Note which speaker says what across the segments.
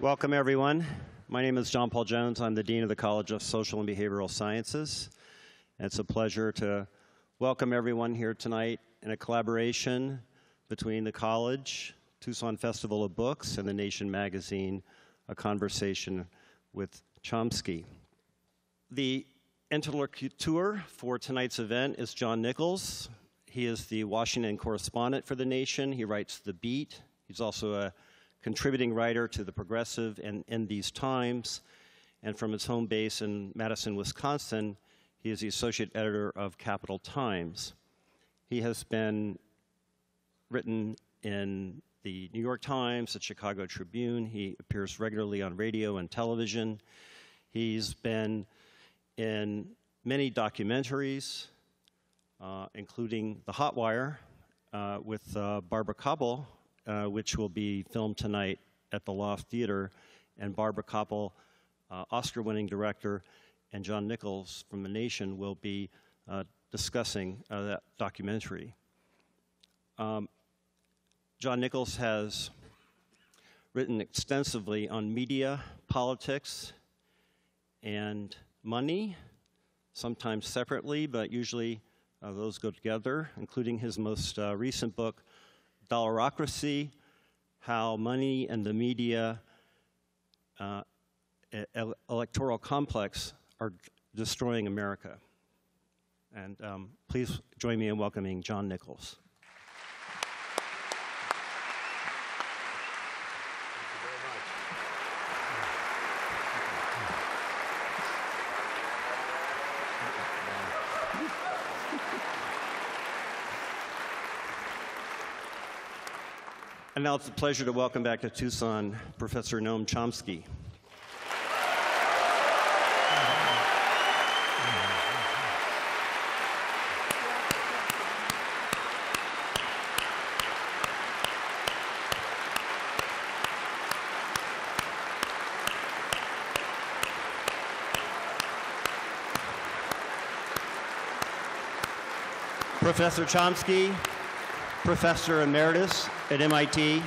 Speaker 1: Welcome, everyone. My name is John Paul Jones. I'm the Dean of the College of Social and Behavioral Sciences. And it's a pleasure to welcome everyone here tonight in a collaboration between the college, Tucson Festival of Books, and The Nation magazine, A Conversation with Chomsky. The interlocutor for tonight's event is John Nichols. He is the Washington correspondent for The Nation. He writes The Beat. He's also a contributing writer to The Progressive and In These Times. And from his home base in Madison, Wisconsin, he is the associate editor of Capital Times. He has been written in the New York Times, the Chicago Tribune. He appears regularly on radio and television. He's been in many documentaries, including The Hot Wire with Barbara Koppel, which will be filmed tonight at the Loft Theater. And Barbara Koppel, Oscar-winning director, and John Nichols from The Nation will be discussing that documentary. John Nichols has written extensively on media, politics, and money, sometimes separately, but usually those go together, including his most recent book, Dollarocracy: How Money and the Media Electoral Complex Are Destroying America. And please join me in welcoming John Nichols. And now it's a pleasure to welcome back to Tucson Professor Noam Chomsky. Professor Chomsky, Professor Emeritus at MIT,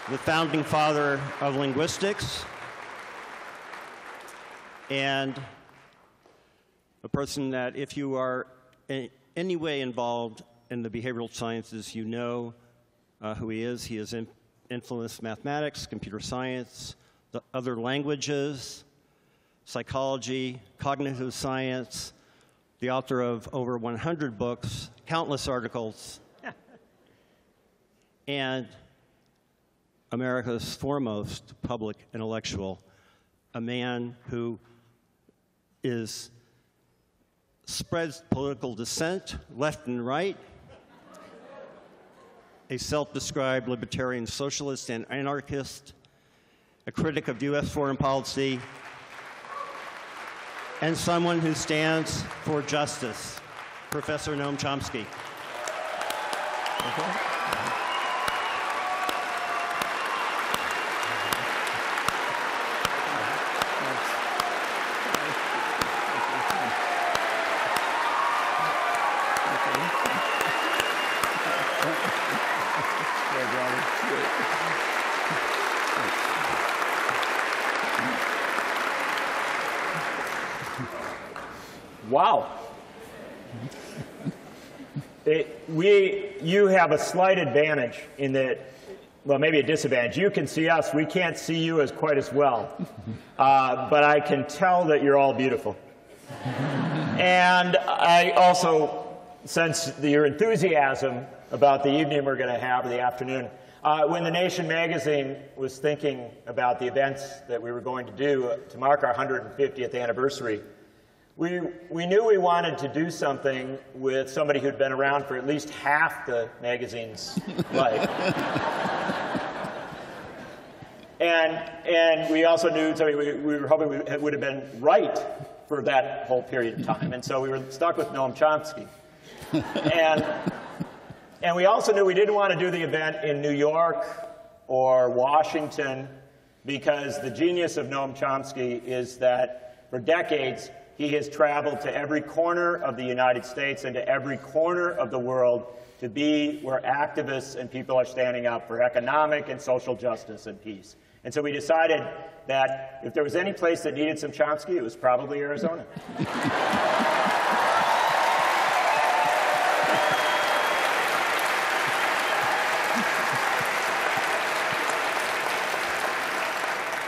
Speaker 1: the founding father of linguistics, and a person that if you are in any way involved in the behavioral sciences, you know who he is. He has influenced mathematics, computer science, the other languages, psychology, cognitive science, the author of over 100 books, countless articles, and America's foremost public intellectual, a man who spreads political dissent left and right, a self-described libertarian socialist and anarchist, a critic of U.S. foreign policy, and someone who stands for justice, Professor Noam Chomsky.
Speaker 2: Wow. You have a slight advantage in that, well, maybe a disadvantage. You can see us. We can't see you as quite as well. But I can tell that you're all beautiful. And I also sense your enthusiasm about the evening we're going to have, or the afternoon. When The Nation magazine was thinking about the events that we were going to do to mark our 150th anniversary, we knew we wanted to do something with somebody who'd been around for at least half the magazine's life. And we also knew we were hoping we would have been right for that whole period of time. And so we were stuck with Noam Chomsky. And we also knew we didn't want to do the event in New York or Washington, because the genius of Noam Chomsky is that for decades, He has traveled to every corner of the United States and to every corner of the world to be where activists and people are standing up for economic and social justice and peace. And so we decided that if there was any place that needed some Chomsky, it was probably Arizona.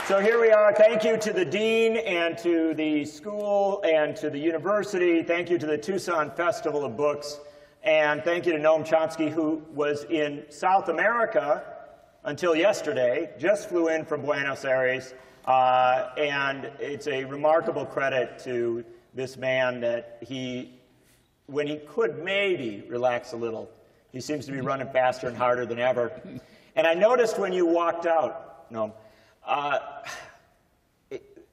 Speaker 2: So here we are. Thank you to the dean and to the school and to the university. Thank you to the Tucson Festival of Books. And thank you to Noam Chomsky, who was in South America until yesterday, just flew in from Buenos Aires. And it's a remarkable credit to this man that when he could maybe relax a little, he seems to be running faster and harder than ever. And I noticed when you walked out, Noam,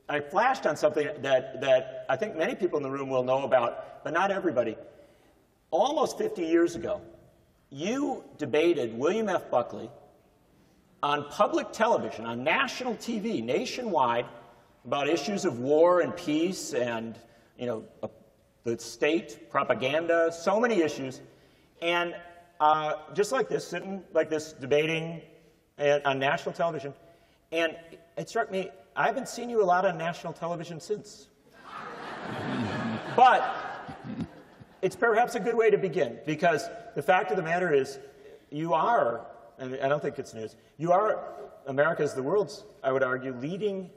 Speaker 2: I flashed on something that I think many people in the room will know about, but not everybody. Almost 50 years ago, you debated William F. Buckley on public television, on national TV, nationwide, about issues of war and peace and, the state, propaganda, so many issues. And just like this, sitting like this, debating on national television. And it struck me, I haven't seen you a lot on national television since. But it's perhaps a good way to begin, because the fact of the matter is, you are, and I don't think it's news, you are America's, the world's, I would argue, leading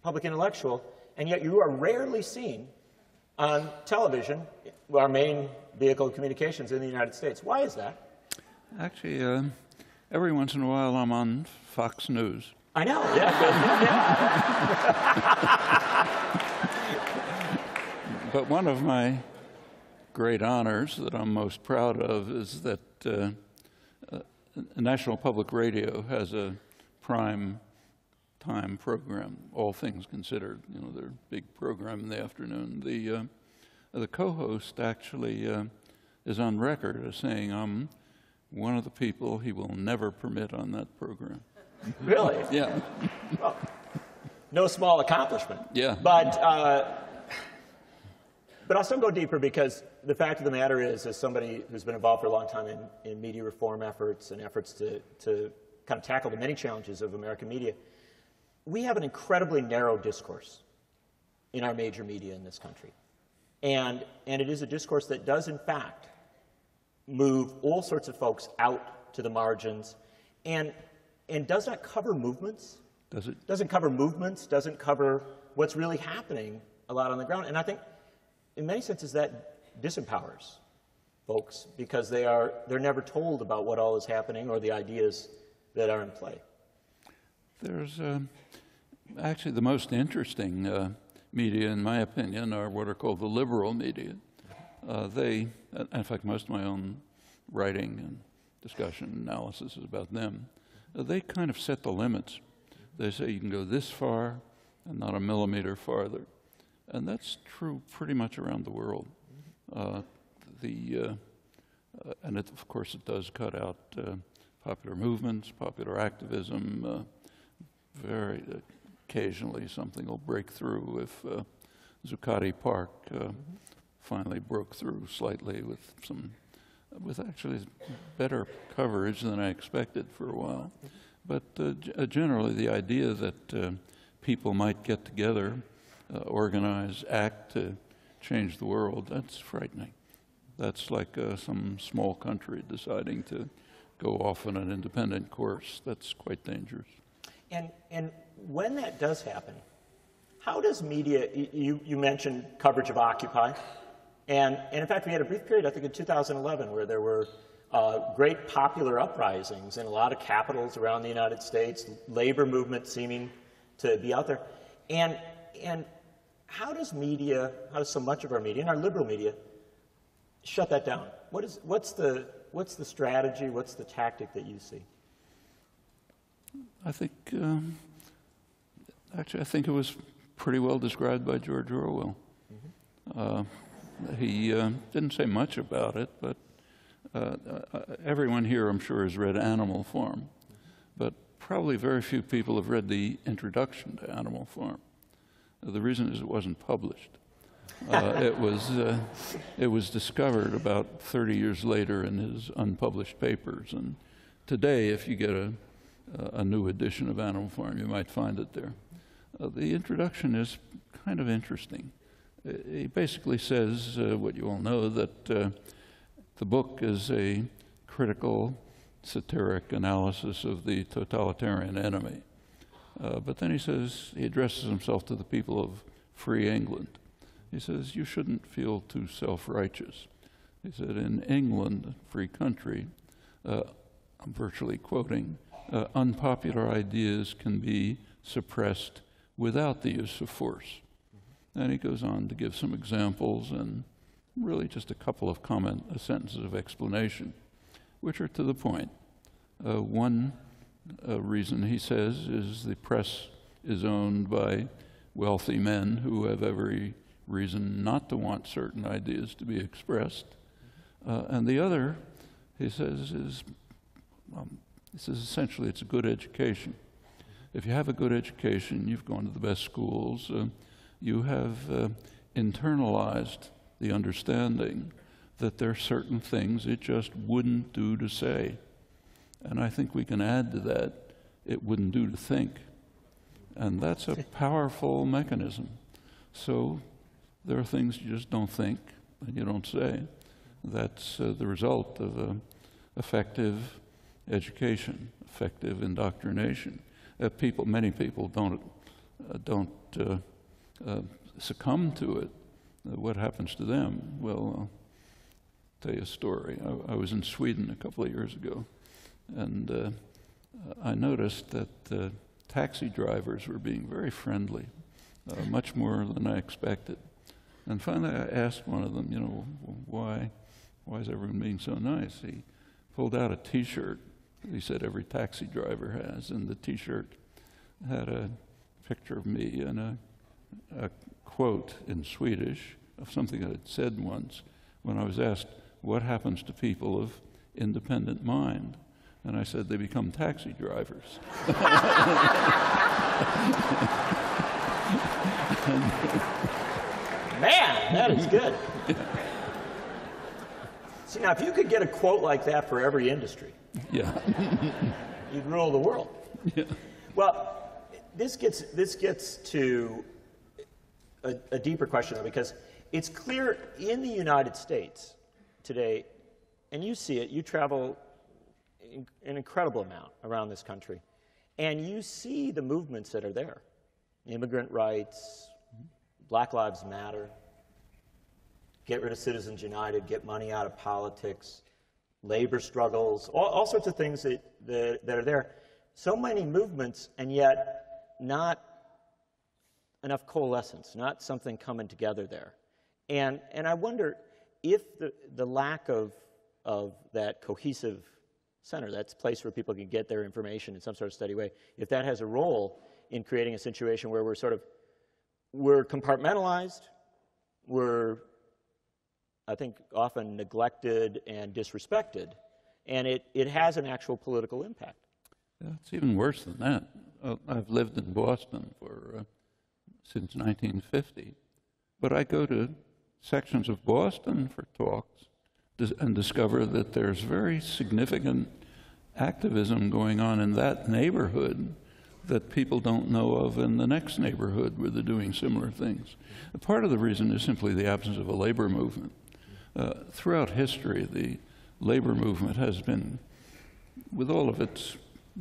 Speaker 2: public intellectual, and yet you are rarely seen on television, our main vehicle of communications in the United States. Why is that?
Speaker 3: Actually, every once in a while I'm on Fox News.
Speaker 2: I know, yeah.
Speaker 3: But one of my great honors that I'm most proud of is that National Public Radio has a prime time program, All Things Considered, their big program in the afternoon. The co-host actually is on record as saying, I'm one of the people he will never permit on that program.
Speaker 2: Really?
Speaker 3: Yeah.
Speaker 2: Well, no small accomplishment.
Speaker 3: Yeah.
Speaker 2: But I'll still go deeper, because the fact of the matter is, as somebody who's been involved for a long time in media reform efforts and efforts to kind of tackle the many challenges of American media, we have an incredibly narrow discourse in our major media in this country. And it is a discourse that does, in fact, move all sorts of folks out to the margins and does not cover movements.
Speaker 3: Does it?
Speaker 2: Doesn't cover movements, doesn't cover what's really happening a lot on the ground. And I think, in many senses, that disempowers folks, because they're never told about what all is happening or the ideas that are in play.
Speaker 3: There's actually the most interesting media, in my opinion, are what are called the liberal media. In fact, most of my own writing and discussion analysis is about them. They kind of set the limits. They say you can go this far and not a millimeter farther. And that's true pretty much around the world. And of course, it does cut out popular movements, popular activism. Very occasionally, something will break through. If Zuccotti Park finally broke through slightly with actually better coverage than I expected for a while. But generally, the idea that people might get together, organize, act to change the world, that's frightening. That's like some small country deciding to go off on an independent course. That's quite dangerous.
Speaker 2: And when that does happen, how does media, you mentioned coverage of Occupy, and in fact, we had a brief period, I think in 2011, where there were great popular uprisings in a lot of capitals around the United States, labor movement seeming to be out there. And how does media, how does so much of our media, and our liberal media, shut that down? What's the strategy, what's the tactic that you see?
Speaker 3: I think, actually, I think it was pretty well described by George Orwell. Mm-hmm. He didn't say much about it, but everyone here, I'm sure, has read Animal Farm. But probably very few people have read the introduction to Animal Farm. The reason is it wasn't published. It was discovered about 30 years later in his unpublished papers. And today, if you get a new edition of Animal Farm, you might find it there. The introduction is kind of interesting. He basically says what you all know, that the book is a critical, satiric analysis of the totalitarian enemy. But then he says, he addresses himself to the people of free England. He says, you shouldn't feel too self-righteous. He said, in England, free country, I'm virtually quoting, unpopular ideas can be suppressed without the use of force. And he goes on to give some examples and really just a couple of sentences of explanation, which are to the point. One reason, he says, is the press is owned by wealthy men who have every reason not to want certain ideas to be expressed. And the other, he says, is essentially it's a good education. If you have a good education, you've gone to the best schools, you have internalized the understanding that there are certain things it just wouldn't do to say. And I think we can add to that, it wouldn't do to think. And that's a powerful mechanism. So there are things you just don't think and you don't say. That's the result of effective education, effective indoctrination. Many people don't succumb to it. What happens to them? Well, I'll tell you a story. I was in Sweden a couple of years ago, and I noticed that taxi drivers were being very friendly, much more than I expected. And finally I asked one of them, why is everyone being so nice? He pulled out a T-shirt he said every taxi driver has, and the T-shirt had a picture of me and a quote in Swedish of something I had said once when I was asked, what happens to people of independent mind? And I said, they become taxi drivers.
Speaker 2: Man, that is good. See, now, if you could get a quote like that for every industry,
Speaker 3: yeah,
Speaker 2: you'd rule the world.
Speaker 3: Yeah.
Speaker 2: Well, this gets to a deeper question, though, because it's clear in the United States today, and you see it, you travel an incredible amount around this country, and you see the movements that are there. Immigrant rights, Black Lives Matter, get rid of Citizens United, get money out of politics, labor struggles, all sorts of things that are there. So many movements, and yet not enough coalescence, not something coming together there. And I wonder if the lack of that cohesive center, that place where people can get their information in some sort of steady way, if that has a role in creating a situation where we're compartmentalized, we're, I think, often neglected and disrespected, and it has an actual political impact.
Speaker 3: Yeah, it's even worse than that. I've lived in Boston since 1950, but I go to sections of Boston for talks and discover that there's very significant activism going on in that neighborhood that people don't know of in the next neighborhood where they're doing similar things. Part of the reason is simply the absence of a labor movement. Throughout history, the labor movement has been, with all of its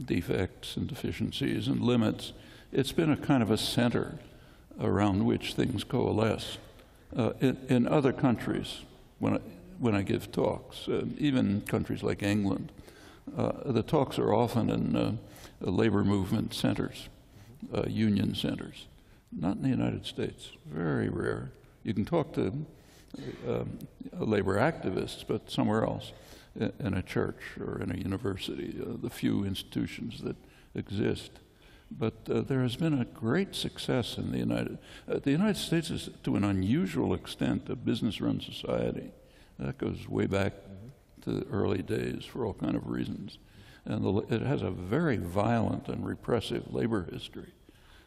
Speaker 3: defects and deficiencies and limits, it's been a kind of a center around which things coalesce. In other countries, when I give talks, even countries like England, the talks are often in labor movement centers, union centers. Not in the United States, very rare. You can talk to labor activists, but somewhere else, in a church or in a university, the few institutions that exist. But there has been a great success in the United States is, to an unusual extent, a business-run society. That goes way back to the early days for all kinds of reasons. And it has a very violent and repressive labor history.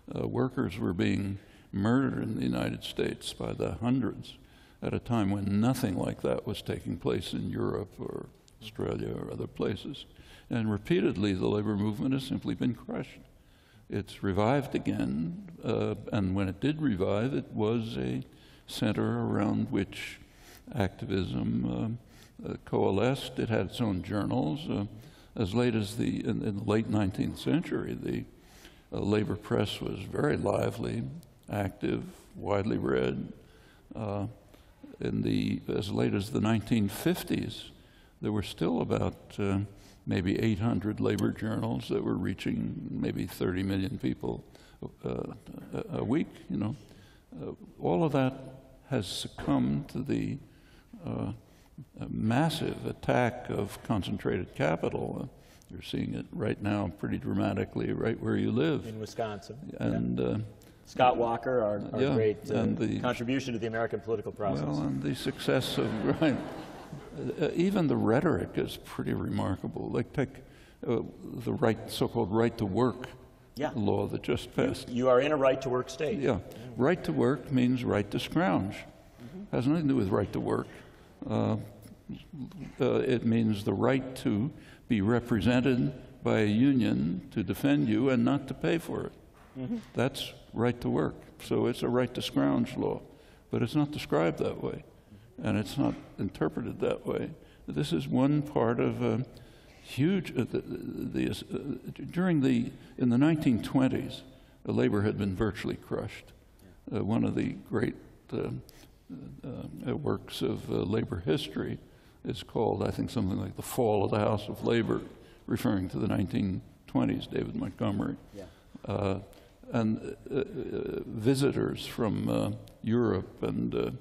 Speaker 3: Workers were being murdered in the United States by the hundreds at a time when nothing like that was taking place in Europe or Australia or other places. And repeatedly, the labor movement has simply been crushed. It's revived again, and when it did revive, it was a center around which activism coalesced. It had its own journals. As late as in the late 19th century, the labor press was very lively, active, widely read. As late as the 1950s, there were still about maybe 800 labor journals that were reaching maybe 30 million people a week. All of that has succumbed to the massive attack of concentrated capital. You're seeing it right now pretty dramatically right where you live.
Speaker 2: In Wisconsin.
Speaker 3: And
Speaker 2: Scott Walker, our
Speaker 3: yeah,
Speaker 2: great
Speaker 3: and
Speaker 2: contribution to the American political process.
Speaker 3: Well, and the success of, right, even the rhetoric is pretty remarkable. Like take the so-called right to work law that just passed.
Speaker 2: You are in a right to work state.
Speaker 3: Yeah. Right to work means right to scrounge. Has nothing to do with right to work. It means the right to be represented by a union to defend you and not to pay for it. That's right to work. So it's a right to scrounge law, but it's not described that way, and it's not interpreted that way. This is one part of a huge, in the 1920s, labor had been virtually crushed. One of the great works of labor history is called, I think, something like The Fall of the House of Labor, referring to the 1920s, David Montgomery. And visitors from Europe and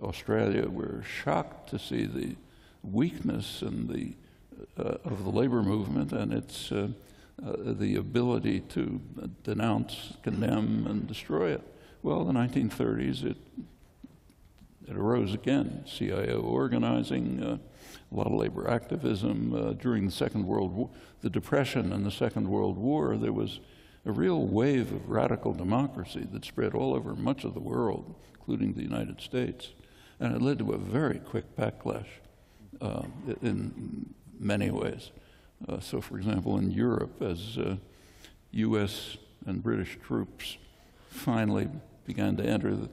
Speaker 3: Australia were shocked to see the weakness and of the labor movement and its the ability to denounce, condemn, and destroy it. Well, in the 1930s, it arose again. CIO organizing, a lot of labor activism during the Second World War, the Depression and the Second World War. There was a real wave of radical democracy that spread all over much of the world, including the United States. And it led to a very quick backlash in many ways. So, for example, in Europe, as U.S. and British troops finally began to enter the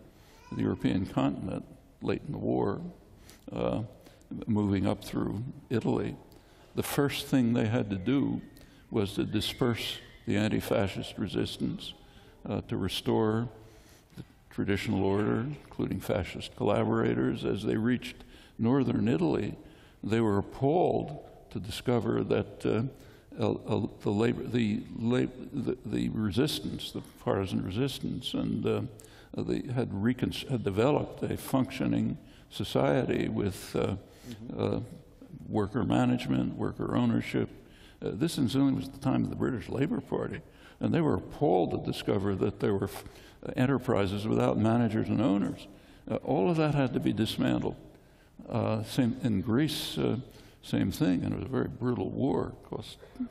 Speaker 3: European continent late in the war, moving up through Italy, the first thing they had to do was to disperse the anti-fascist resistance, to restore the traditional order, including fascist collaborators. As they reached northern Italy, they were appalled to discover that the resistance, the partisan resistance, and they had developed a functioning society with worker management, worker ownership. This incidentally was the time of the British Labour Party, and they were appalled to discover that there were enterprises without managers and owners. All of that had to be dismantled. Same in Greece, same thing, and it was a very brutal war.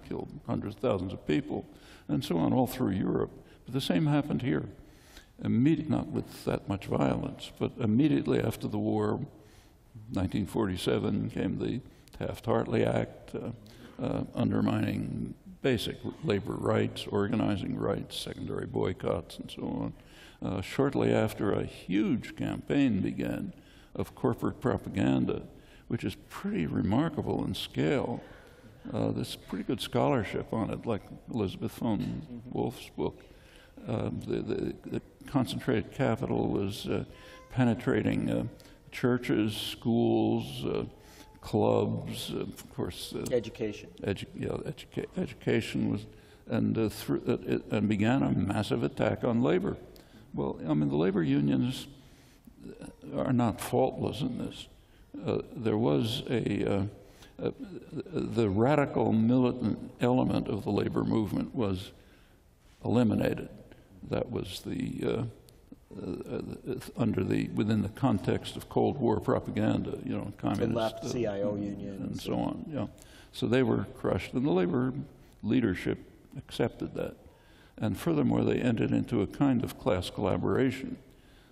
Speaker 3: Killed hundreds of thousands of people, and so on all through Europe. But the same happened here. Not with that much violence, but immediately after the war, 1947, came the Taft-Hartley Act, undermining basic labor rights, organizing rights, secondary boycotts, and so on. Shortly after, a huge campaign began of corporate propaganda, which is pretty remarkable in scale. There's pretty good scholarship on it, like Elizabeth von Wolf's book. The concentrated capital was penetrating churches, schools, clubs, of course.
Speaker 2: Education.
Speaker 3: Education was, and began a massive attack on labor. Well, I mean, the labor unions are not faultless in this. There was the radical militant element of the labor movement was eliminated. That was within the context of Cold War propaganda, communist,
Speaker 2: the left CIO union,
Speaker 3: and so on. Yeah, so they were crushed, and the labor leadership accepted that. And furthermore, they entered into a kind of class collaboration.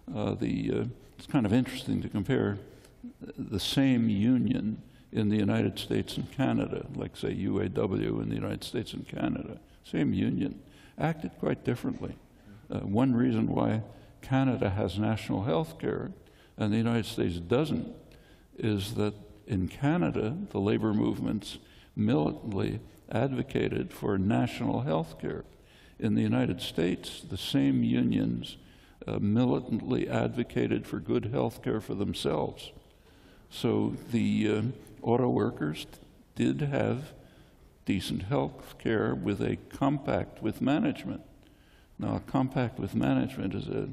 Speaker 3: It's kind of interesting to compare the same union in the United States and Canada, like say UAW in the United States and Canada, same union, acted quite differently. One reason why Canada has national health care and the United States doesn't is that in Canada, the labor movements militantly advocated for national health care. In the United States, the same unions militantly advocated for good health care for themselves. So the auto workers did have decent health care with a compact with management. Now, a compact with management is a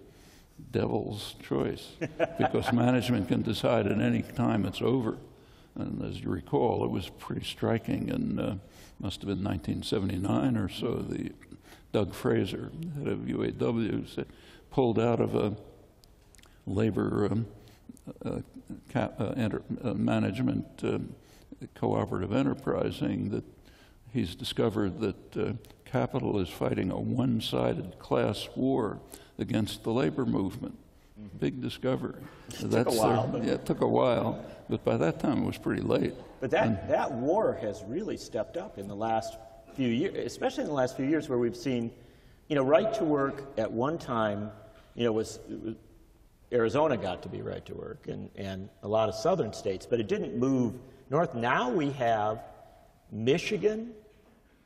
Speaker 3: devil's choice because management can decide at any time it's over. And as you recall, it was pretty striking, and must have been 1979 or so, Doug Fraser, head of UAW, pulled out of a labor management cooperative enterprise, saying that he's discovered that capital is fighting a one-sided class war against the labor movement. Big discovery.
Speaker 2: It took a while.
Speaker 3: Yeah, it took a while, but by that time it was pretty late.
Speaker 2: But that war has really stepped up in the last few years, especially in the last few years, where we've seen, right to work at one time, Arizona got to be right to work, and a lot of southern states, but it didn't move north. Now we have Michigan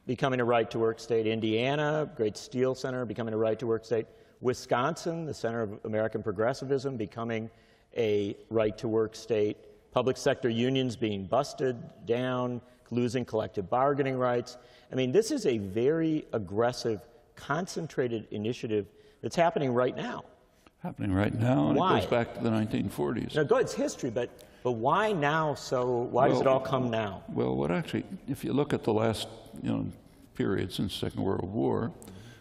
Speaker 2: becoming a right to work state, Indiana, great steel center, becoming a right to work state, Wisconsin, the center of American progressivism, becoming a right to work state, public sector unions being busted down, losing collective bargaining rights. I mean, this is a very aggressive, concentrated initiative that's happening right now.
Speaker 3: Happening right now, and
Speaker 2: Why?
Speaker 3: it goes back to the 1940s.
Speaker 2: Now, go ahead, it's history, but why now? Why does it all come now?
Speaker 3: Well, if you look at the last period since the Second World War,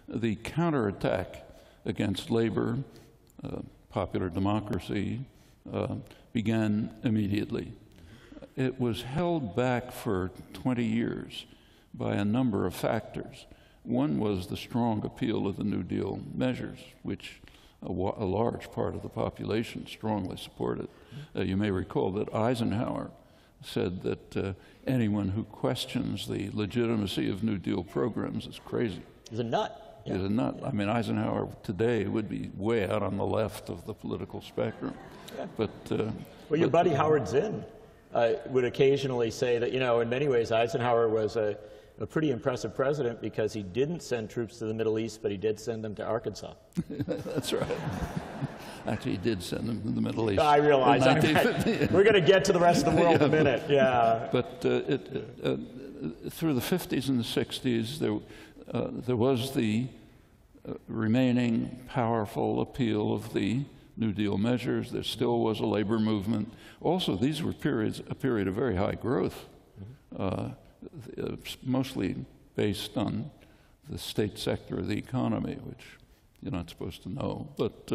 Speaker 3: the counterattack against labor, popular democracy, began immediately. It was held back for 20 years by a number of factors. One was the strong appeal of the New Deal measures, which a large part of the population strongly supported. You may recall that Eisenhower said that anyone who questions the legitimacy of New Deal programs is crazy.
Speaker 2: He's a nut.
Speaker 3: He's a nut. I mean, Eisenhower today would be way out on the left of the political spectrum.
Speaker 2: Yeah.
Speaker 3: But
Speaker 2: well, your buddy Howard Zinn would occasionally say that, in many ways, Eisenhower was a pretty impressive president because he didn't send troops to the Middle East, but he did send them to Arkansas.
Speaker 3: That's right. Actually, he did send them to the Middle East.
Speaker 2: I realize. We're going to get to the rest of the world in a minute. Yeah.
Speaker 3: But through the 50s and the 60s, there was the remaining powerful appeal of the New Deal measures. There still was a labor movement. Also, these were a period of very high growth, mostly based on the state sector of the economy, which you're not supposed to know. But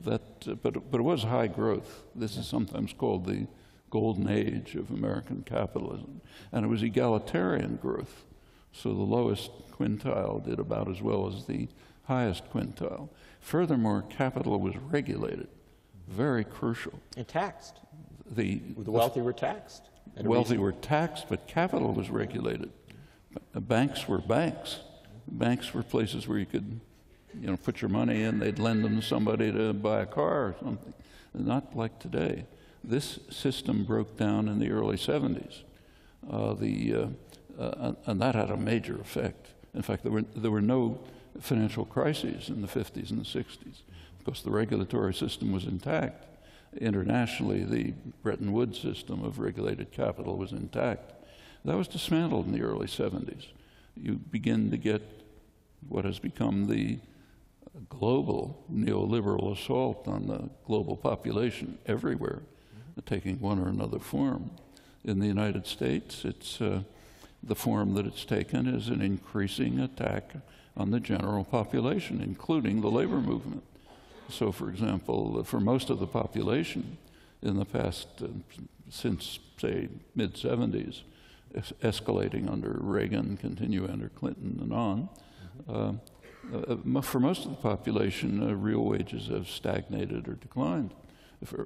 Speaker 3: it was high growth. This is sometimes called the golden age of American capitalism, and it was egalitarian growth. So the lowest quintile did about as well as the highest quintile. Furthermore, capital was regulated, very crucial.
Speaker 2: And taxed.
Speaker 3: The
Speaker 2: wealthy were taxed.
Speaker 3: The wealthy were taxed, but capital was regulated. Banks were banks. Banks were places where you could, put your money in. They'd lend them to somebody to buy a car or something. Not like today. This system broke down in the early 70s. And that had a major effect. In fact, there were no financial crises in the 50s and the 60s because the regulatory system was intact. Internationally, the Bretton Woods system of regulated capital was intact. That was dismantled in the early 70s. You begin to get what has become the global neoliberal assault on the global population everywhere, taking one or another form. In the United States, it's the form that it's taken is an increasing attack on the general population, including the labor movement. So, for example, for most of the population in the past, since, say, mid-70s, escalating under Reagan, continuing under Clinton and on, For most of the population, real wages have stagnated or declined.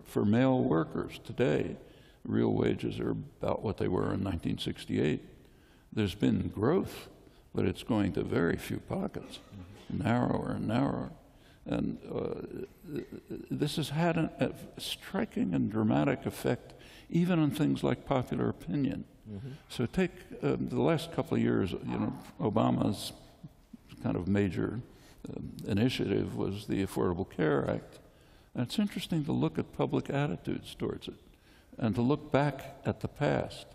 Speaker 3: For male workers today, real wages are about what they were in 1968. There's been growth, but it's going to very few pockets, narrower and narrower. And this has had a striking and dramatic effect even on things like popular opinion. So take the last couple of years, Obama's kind of major initiative was the Affordable Care Act. And it's interesting to look at public attitudes towards it and to look back at the past.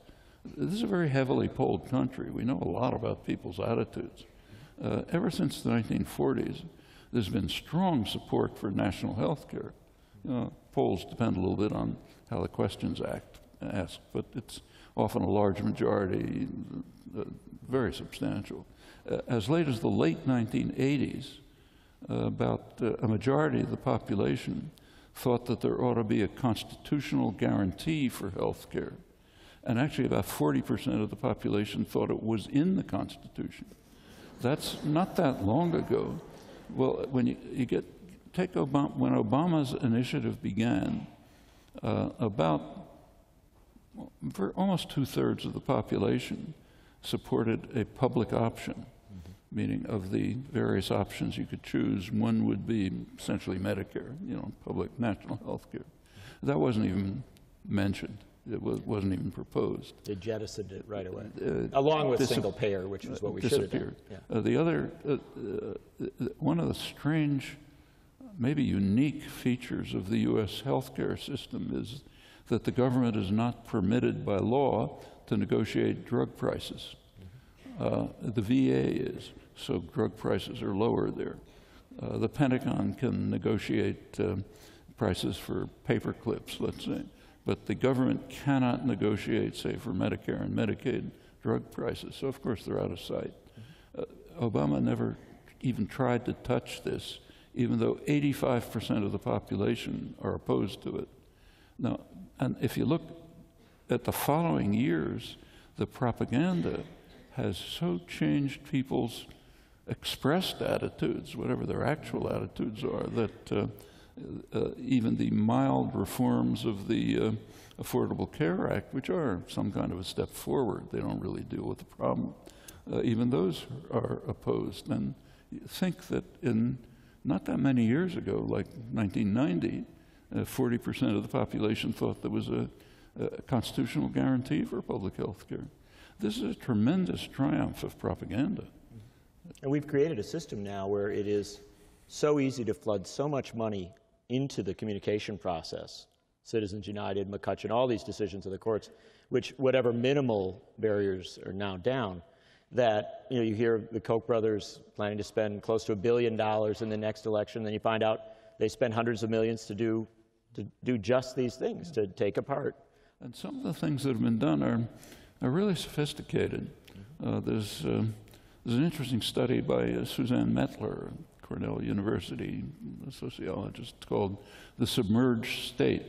Speaker 3: This is a very heavily polled country. We know a lot about people's attitudes. Ever since the 1940s, there's been strong support for national health care. Polls depend a little bit on how the questions asked, but it's often a large majority, very substantial. As late as the late 1980s, about a majority of the population thought that there ought to be a constitutional guarantee for health care. And actually about 40% of the population thought it was in the Constitution. That's not that long ago. Well, when take Obama, when Obama's initiative began, almost 2/3 of the population supported a public option, meaning of the various options you could choose, one would be essentially Medicare, public national health care. That wasn't even mentioned. It wasn't even proposed.
Speaker 2: They jettisoned it right away, along with single payer, which is what we should have done. Yeah.
Speaker 3: One of the strange, maybe unique features of the U.S. healthcare system is that the government is not permitted by law to negotiate drug prices. The VA is, so drug prices are lower there. The Pentagon can negotiate prices for paper clips, let's say, but the government cannot negotiate, say, for Medicare and Medicaid drug prices. So, of course, they're out of sight. Obama never even tried to touch this, even though 85% of the population are opposed to it. Now, and if you look at the following years, the propaganda has so changed people's expressed attitudes, whatever their actual attitudes are, that even the mild reforms of the Affordable Care Act, which are some kind of a step forward, they don't really deal with the problem, even those are opposed. And you think that in not that many years ago, like 1990, 40% of the population thought there was a constitutional guarantee for public health care. This is a tremendous triumph of propaganda.
Speaker 2: And we've created a system now where it is so easy to flood so much money into the communication process. Citizens United, McCutcheon, all these decisions of the courts, which whatever minimal barriers are now down, that you hear the Koch brothers planning to spend close to $1 billion in the next election, then you find out they spend hundreds of millions to do just these things, to take apart.
Speaker 3: And some of the things that have been done are really sophisticated. There's an interesting study by Suzanne Mettler at Cornell University, a sociologist, called The Submerged State.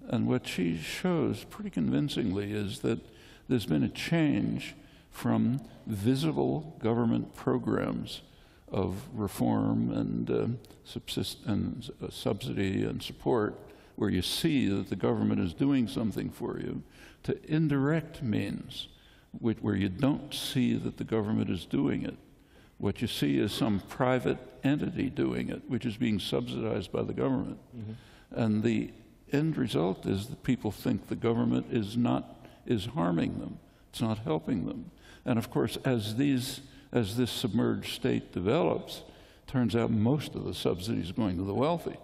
Speaker 3: And what she shows pretty convincingly is that there's been a change from visible government programs of reform and subsidy and support, where you see that the government is doing something for you, to indirect means, where you don't see that the government is doing it. What you see is some private entity doing it, which is being subsidized by the government. And the end result is that people think the government is harming them. It's not helping them. And of course, as this submerged state develops, turns out most of the subsidies are going to the wealthy.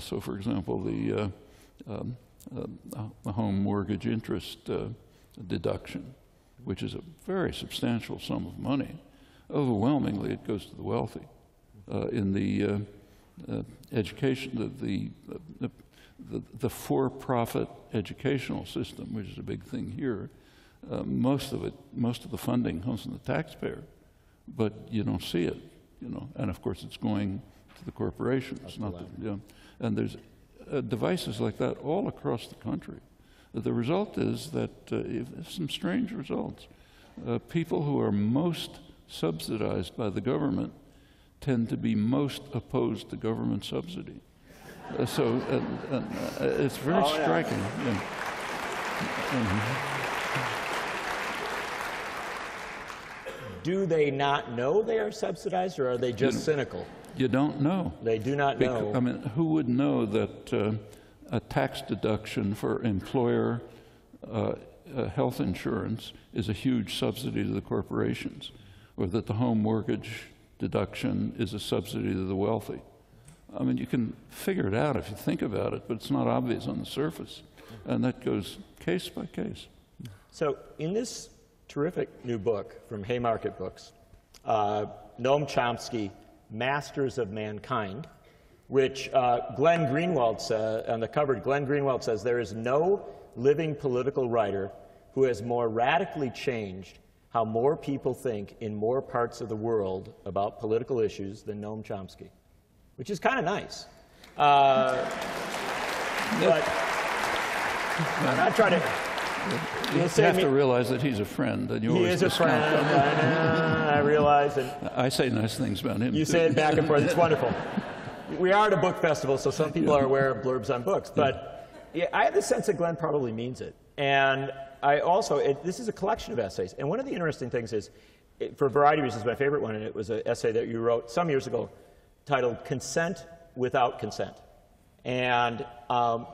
Speaker 3: So, for example, the home mortgage interest deduction, which is a very substantial sum of money, overwhelmingly it goes to the wealthy. In the education, the for-profit educational system, which is a big thing here, most of the funding comes from the taxpayer, but you don't see it, and of course it's going to the corporations, and there's devices like that all across the country. The result is that some strange results. People who are most subsidized by the government tend to be most opposed to government subsidy. So it's very striking. Yeah.
Speaker 2: Do they not know they are subsidized, or are they just cynical?
Speaker 3: You don't know.
Speaker 2: They do not know.
Speaker 3: I mean, who would know that a tax deduction for employer health insurance is a huge subsidy to the corporations, or that the home mortgage deduction is a subsidy to the wealthy? I mean, you can figure it out if you think about it, but it's not obvious on the surface. And that goes case by case. So
Speaker 2: in this terrific new book from Haymarket Books, Noam Chomsky, Masters of Mankind, which Glenn Greenwald says, on the cover, Glenn Greenwald says, there is no living political writer who has more radically changed how more people think in more parts of the world about political issues than Noam Chomsky, which is kind of nice. But I'm not trying to...
Speaker 3: You have to realize that he's a friend, and you always
Speaker 2: He is a friend, I realize. And
Speaker 3: I say nice things about him.
Speaker 2: You say it back and forth. It's wonderful. We are at a book festival, so some people are aware of blurbs on books. But yeah, I have the sense that Glenn probably means it. And I also, this is a collection of essays. And one of the interesting things is, for a variety of reasons, my favorite one, and it was an essay that you wrote some years ago titled Consent Without Consent. And I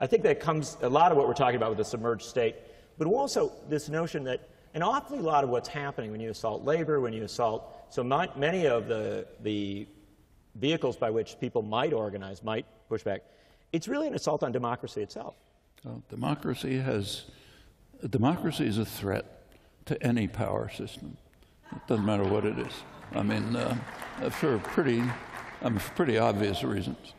Speaker 2: think that comes a lot of what we're talking about with the submerged state, but also this notion that an awfully lot of what's happening when you assault labor, when you assault so many of the vehicles by which people might organize, might push back, it's really an assault on democracy itself.
Speaker 3: Democracy is a threat to any power system. It doesn't matter what it is. I mean, for pretty obvious reasons.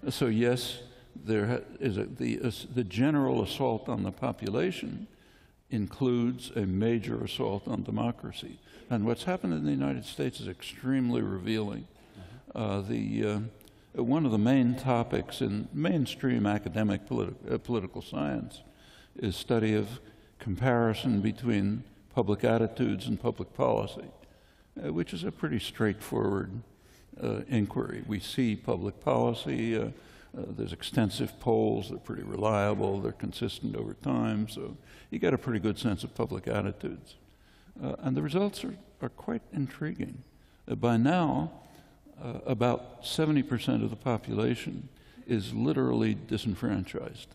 Speaker 3: So yes, there is the general assault on the population includes a major assault on democracy. And what's happened in the United States is extremely revealing. One of the main topics in mainstream academic political science is study of comparison between public attitudes and public policy, which is a pretty straightforward inquiry. We see public policy. There's extensive polls. They're pretty reliable. They're consistent over time. So you get a pretty good sense of public attitudes. And the results are quite intriguing. By now, about 70% of the population is literally disenfranchised.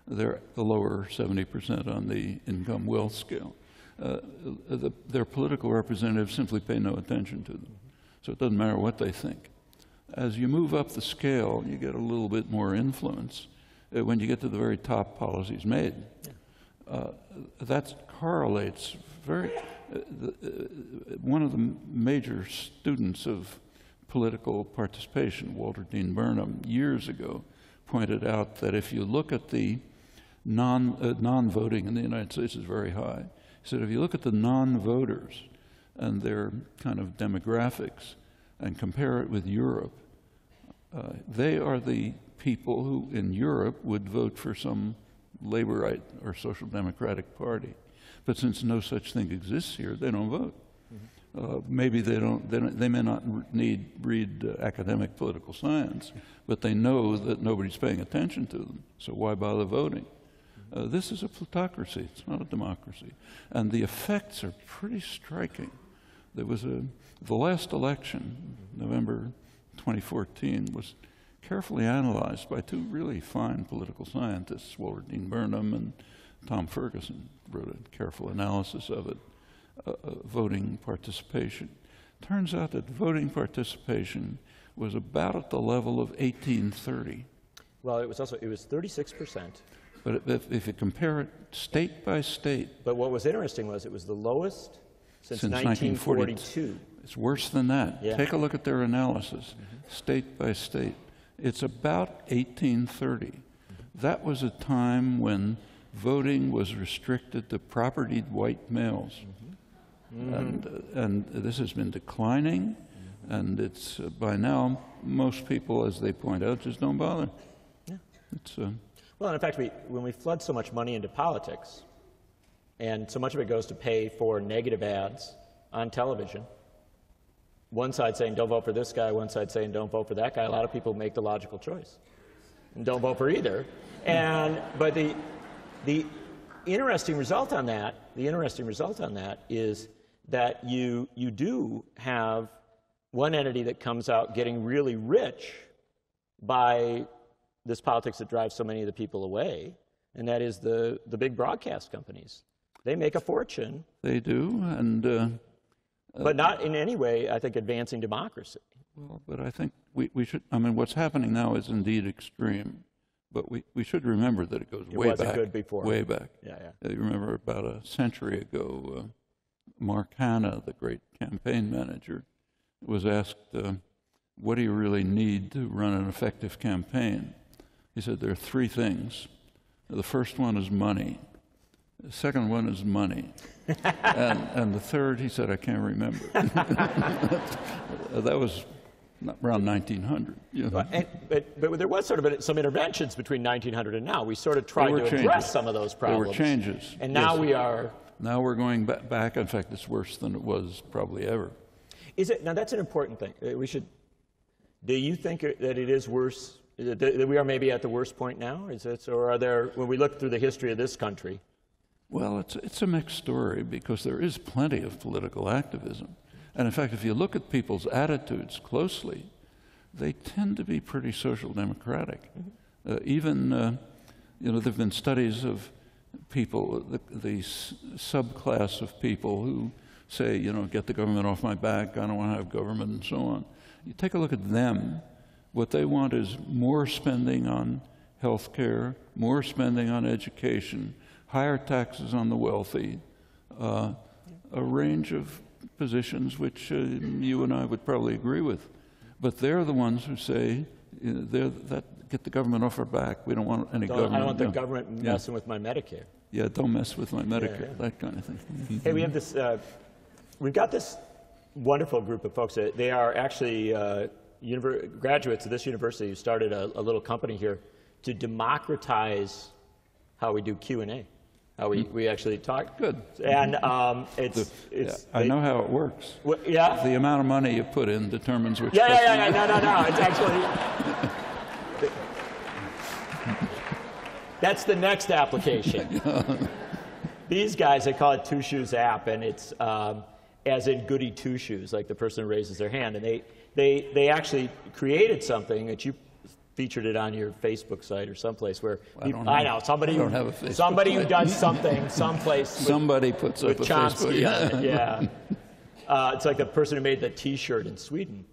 Speaker 3: They're the lower 70% on the income wealth scale. Their political representatives simply pay no attention to them. So it doesn't matter what they think. As you move up the scale, you get a little bit more influence when you get to the very top policies made. That correlates very... one of the major students of political participation, Walter Dean Burnham, years ago, pointed out that if you look at the non-voting in the United States is very high. He said if you look at the non-voters and their kind of demographics and compare it with Europe, they are the people who in Europe would vote for some Laborite or Social Democratic Party. But since no such thing exists here, they don't vote. Maybe they may not read academic political science, but they know that nobody's paying attention to them, so why bother voting? This is a plutocracy, it's not a democracy. And the effects are pretty striking. There was the last election, November 2014, was carefully analyzed by two really fine political scientists, Walter Dean Burnham and Tom Ferguson, wrote a careful analysis of it. Voting participation. Turns out that voting participation was about at the level of 1830.
Speaker 2: Well, it was 36%.
Speaker 3: But if you compare it state by state.
Speaker 2: But what was interesting was it was the lowest since 1942.
Speaker 3: It's worse than that.
Speaker 2: Yeah.
Speaker 3: Take a look at their analysis, state by state. It's about 1830. That was a time when voting was restricted to propertied white males. And this has been declining, and it's by now most people, as they point out, just don't bother.
Speaker 2: Yeah.
Speaker 3: It's
Speaker 2: well, and in fact, when we flood so much money into politics, and so much of it goes to pay for negative ads on television, one side saying don't vote for this guy, one side saying don't vote for that guy, a lot of people make the logical choice and don't vote for either. But the interesting result on that, is that you do have one entity that comes out getting really rich by this politics that drives so many of the people away, and that is the big broadcast companies. They make a fortune.
Speaker 3: They do, and
Speaker 2: but not in any way, I think, advancing democracy.
Speaker 3: well, but I think we should. I mean, what's happening now is indeed extreme, but we should remember that it goes way back.
Speaker 2: It wasn't good before.
Speaker 3: Way back.
Speaker 2: Yeah.
Speaker 3: You remember about a century ago, Mark Hanna, the great campaign manager, was asked, what do you really need to run an effective campaign? He said, there are three things. The first one is money. The second one is money. and the third, he said, I can't remember. That was around 1900. You know.
Speaker 2: But there was sort of some interventions between 1900 and now. We sort of tried to address some of those problems.
Speaker 3: There were changes.
Speaker 2: And now we are...
Speaker 3: Now we're going back. In fact, it's worse than it was probably ever.
Speaker 2: Is it? Now, that's an important thing. We should... Do you think that it is worse, that we are maybe at the worst point now? Is it, or are there, when we look through the history of this country...
Speaker 3: Well, it's a mixed story because there is plenty of political activism. And in fact, if you look at people's attitudes closely, they tend to be pretty social democratic. Even, you know, there have been studies of people, the subclass of people who say, you know, get the government off my back, I don't want to have government, and so on. You take a look at them, what they want is more spending on health care, more spending on education, higher taxes on the wealthy, a range of positions which you and I would probably agree with. But they're the ones who say, get the government off our back, we don't want any government.
Speaker 2: I don't want the government messing with my Medicare.
Speaker 3: Yeah, don't mess with my Medicare, that kind of thing.
Speaker 2: Hey, we have this, we've got this wonderful group of folks. They are actually graduates of this university who started a little company here to democratize how we do Q&A. How we actually talk.
Speaker 3: Good.
Speaker 2: And
Speaker 3: I know how it works.
Speaker 2: Yeah?
Speaker 3: The amount of money you put in determines which
Speaker 2: No. It's actually... That's the next application. These guys, they call it Two Shoes app, and it's as in goody two shoes, like the person who raises their hand. And they actually created something that you featured it on your Facebook site or someplace where somebody who does something someplace.
Speaker 3: Somebody puts up a
Speaker 2: Chomsky
Speaker 3: Facebook.
Speaker 2: On it, yeah. It's like the person who made the T-shirt in Sweden.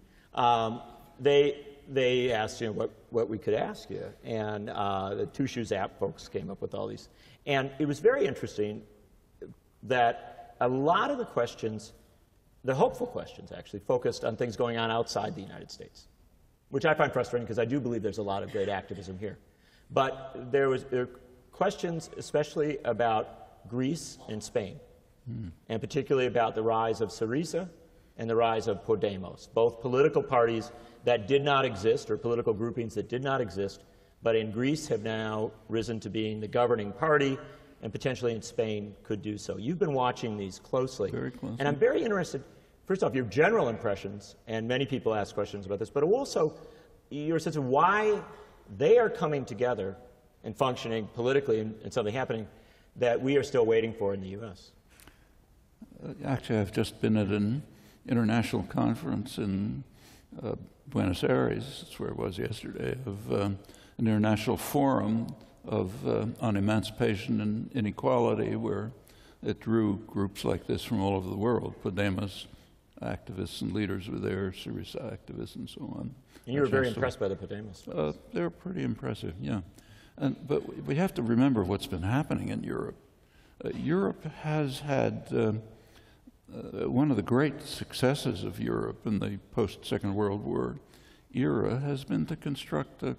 Speaker 2: They asked what we could ask you, and the Two Shoes app folks came up with all these. And it was very interesting that a lot of the questions, the hopeful questions actually, focused on things going on outside the United States, which I find frustrating because I do believe there's a lot of great activism here. But there were questions especially about Greece and Spain, and particularly about the rise of Syriza and the rise of Podemos, both political parties that did not exist, or political groupings that did not exist, but in Greece have now risen to being the governing party, and potentially in Spain could do so. You've been watching these closely.
Speaker 3: Very closely.
Speaker 2: And I'm very interested, first off, your general impressions, and many people ask questions about this, but also your sense of why they are coming together and functioning politically and something happening that we are still waiting for in the U.S.
Speaker 3: Actually, I've just been at an international conference in Buenos Aires, that's where it was yesterday, of an international forum on emancipation and inequality, where it drew groups like this from all over the world. Podemos activists and leaders were there, Syriza activists and so on.
Speaker 2: And you were very impressed by the Podemos.
Speaker 3: They were pretty impressive, yeah. But we have to remember what's been happening in Europe. Europe has had one of the great successes of Europe in the post-Second World War era has been to construct a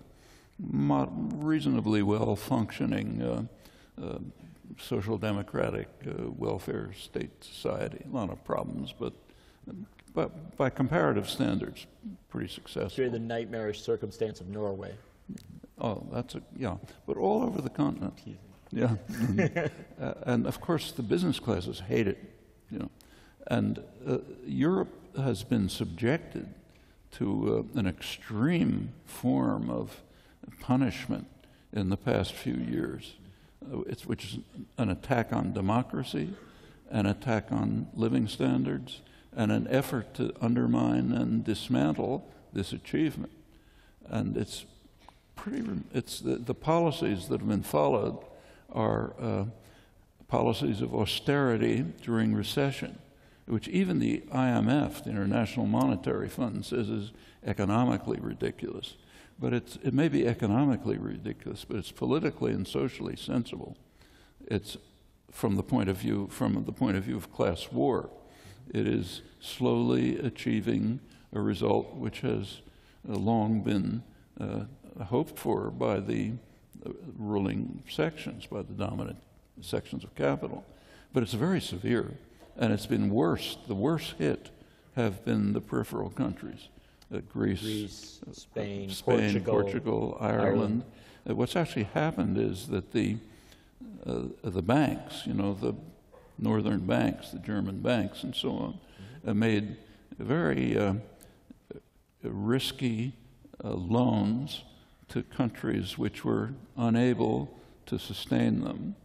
Speaker 3: reasonably well-functioning social democratic welfare state society. A lot of problems, but by comparative standards, pretty successful.
Speaker 2: The nightmarish circumstance of Norway.
Speaker 3: Oh, yeah. But all over the continent. Yeah. And of course, the business classes hate it, you know. And Europe has been subjected to an extreme form of punishment in the past few years, which is an attack on democracy, an attack on living standards, and an effort to undermine and dismantle this achievement. And it's the policies that have been followed are policies of austerity during recession, which even the IMF, the International Monetary Fund, says is economically ridiculous. But it may be economically ridiculous, but it's politically and socially sensible. It's from the point of view of class war. It is slowly achieving a result which has long been hoped for by the ruling sections, by the dominant sections of capital. But it's very severe, and it's been worse. The worst hit have been the peripheral countries, Greece,
Speaker 2: Spain,
Speaker 3: Portugal, Ireland. What's actually happened is that the banks, the northern banks, the German banks and so on, have made very risky loans to countries which were unable to sustain them.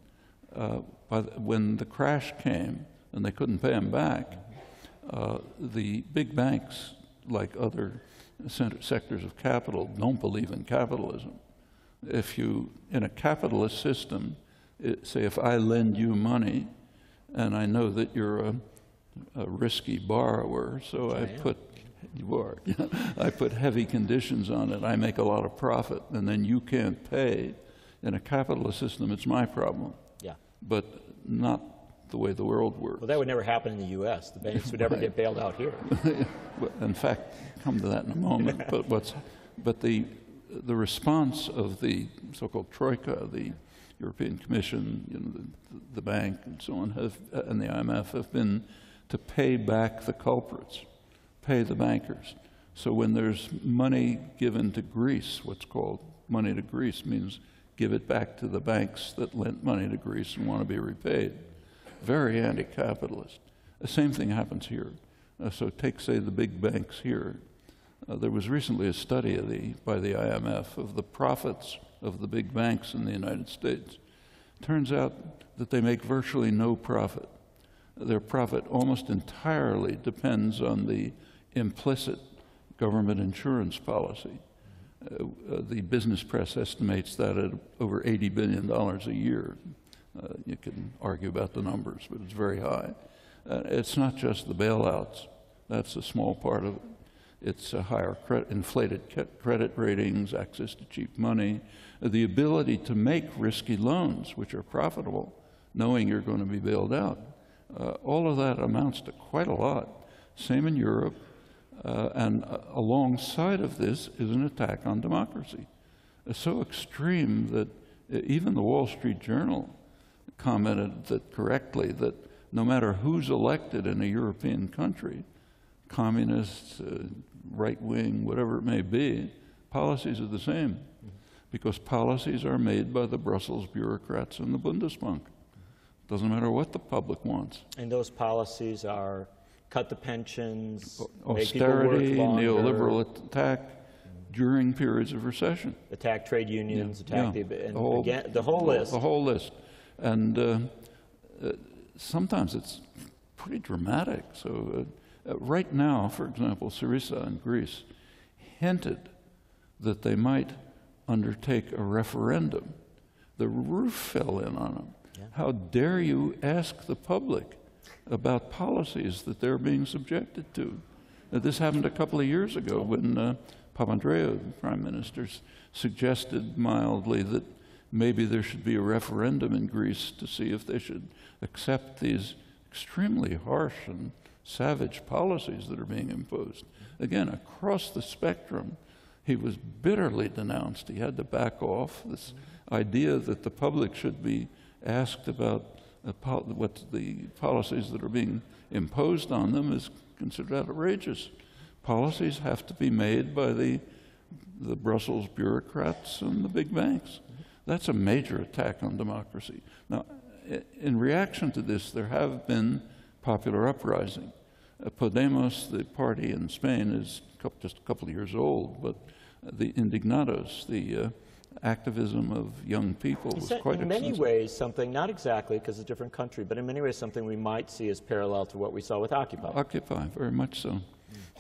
Speaker 3: When the crash came and they couldn't pay them back, the big banks, like other sectors of capital, don't believe in capitalism. In a capitalist system, say if I lend you money and I know that you're a risky borrower, so I put heavy conditions on it, I make a lot of profit, and then you can't pay. In a capitalist system, it's my problem.
Speaker 2: Yeah.
Speaker 3: But not the way the world works.
Speaker 2: Well, that would never happen in the U.S. The banks would never get bailed out here.
Speaker 3: In fact, come to that in a moment. But the response of the so-called Troika, the European Commission, the bank, and so on, and the IMF have been to pay back the culprits, pay the bankers. So when there's money given to Greece, what's called money to Greece means give it back to the banks that lent money to Greece and want to be repaid. Very anti-capitalist. The same thing happens here. So take, say, the big banks here. There was recently a study by the IMF of the profits of the big banks in the United States. Turns out that they make virtually no profit. Their profit almost entirely depends on the implicit government insurance policy. The business press estimates that at over $80 billion a year. You can argue about the numbers, but it's very high. It's not just the bailouts. That's a small part of it. It's higher inflated credit ratings, access to cheap money, the ability to make risky loans, which are profitable, knowing you're going to be bailed out. All of that amounts to quite a lot. Same in Europe. And alongside of this is an attack on democracy. It's so extreme that even the Wall Street Journal commented that correctly that no matter who's elected in a European country, communist, right-wing, whatever it may be, policies are the same, because policies are made by the Brussels bureaucrats and the Bundesbank. Doesn't matter what the public wants.
Speaker 2: And those policies are cut the pensions,
Speaker 3: austerity,
Speaker 2: make people work longer,
Speaker 3: neoliberal attack during periods of recession.
Speaker 2: Attack trade unions, attack the whole list.
Speaker 3: The whole list. And sometimes it's pretty dramatic. So right now, for example, Syriza in Greece hinted that they might undertake a referendum. The roof fell in on them. Yeah. How dare you ask the public about policies that they're being subjected to? This happened a couple of years ago when Papandreou, the prime minister, suggested mildly that maybe there should be a referendum in Greece to see if they should accept these extremely harsh and savage policies that are being imposed. Again, across the spectrum, he was bitterly denounced. He had to back off. This idea that the public should be asked about what the policies that are being imposed on them is considered outrageous. Policies have to be made by the Brussels bureaucrats and the big banks. That's a major attack on democracy. Now, in reaction to this, there have been popular uprisings. Podemos, the party in Spain, is just a couple of years old, but the indignados, the activism of young people was quite
Speaker 2: in many
Speaker 3: extensive.
Speaker 2: ways something, not exactly because it's a different country, but in many ways something we might see as parallel to what we saw with Occupy.
Speaker 3: Occupy, very much so.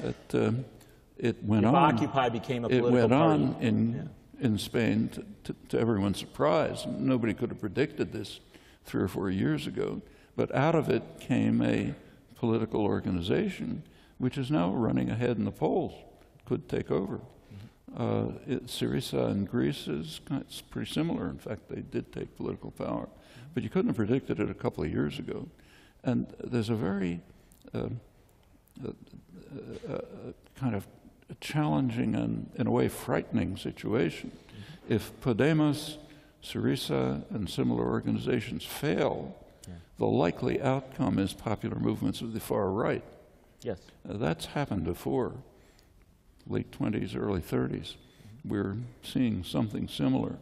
Speaker 3: It went
Speaker 2: If
Speaker 3: on.
Speaker 2: Occupy became a political
Speaker 3: It went
Speaker 2: party.
Speaker 3: on in Spain to everyone's surprise. Nobody could have predicted this 3 or 4 years ago. But out of it came a political organization which is now running ahead in the polls, could take over. Syriza in Greece it's pretty similar. In fact, they did take political power. But you couldn't have predicted it a couple of years ago. And there's a very kind of challenging and, in a way, frightening situation. If Podemos, Syriza, and similar organizations fail, the likely outcome is popular movements of the far right.
Speaker 2: Yes.
Speaker 3: That's happened before, late 20s, early 30s. We're seeing something similar.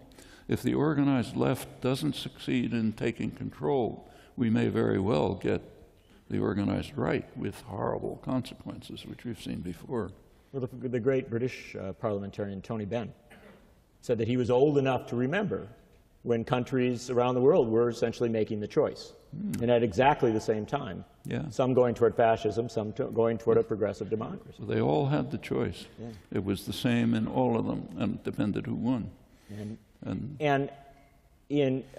Speaker 3: If the organized left doesn't succeed in taking control, we may very well get the organized right with horrible consequences, which we've seen before.
Speaker 2: Well, the great British parliamentarian Tony Benn said that he was old enough to remember when countries around the world were essentially making the choice. And at exactly the same time. Some going toward fascism, some going toward a progressive democracy.
Speaker 3: So they all had the choice. It was the same in all of them, and it depended who won.
Speaker 2: And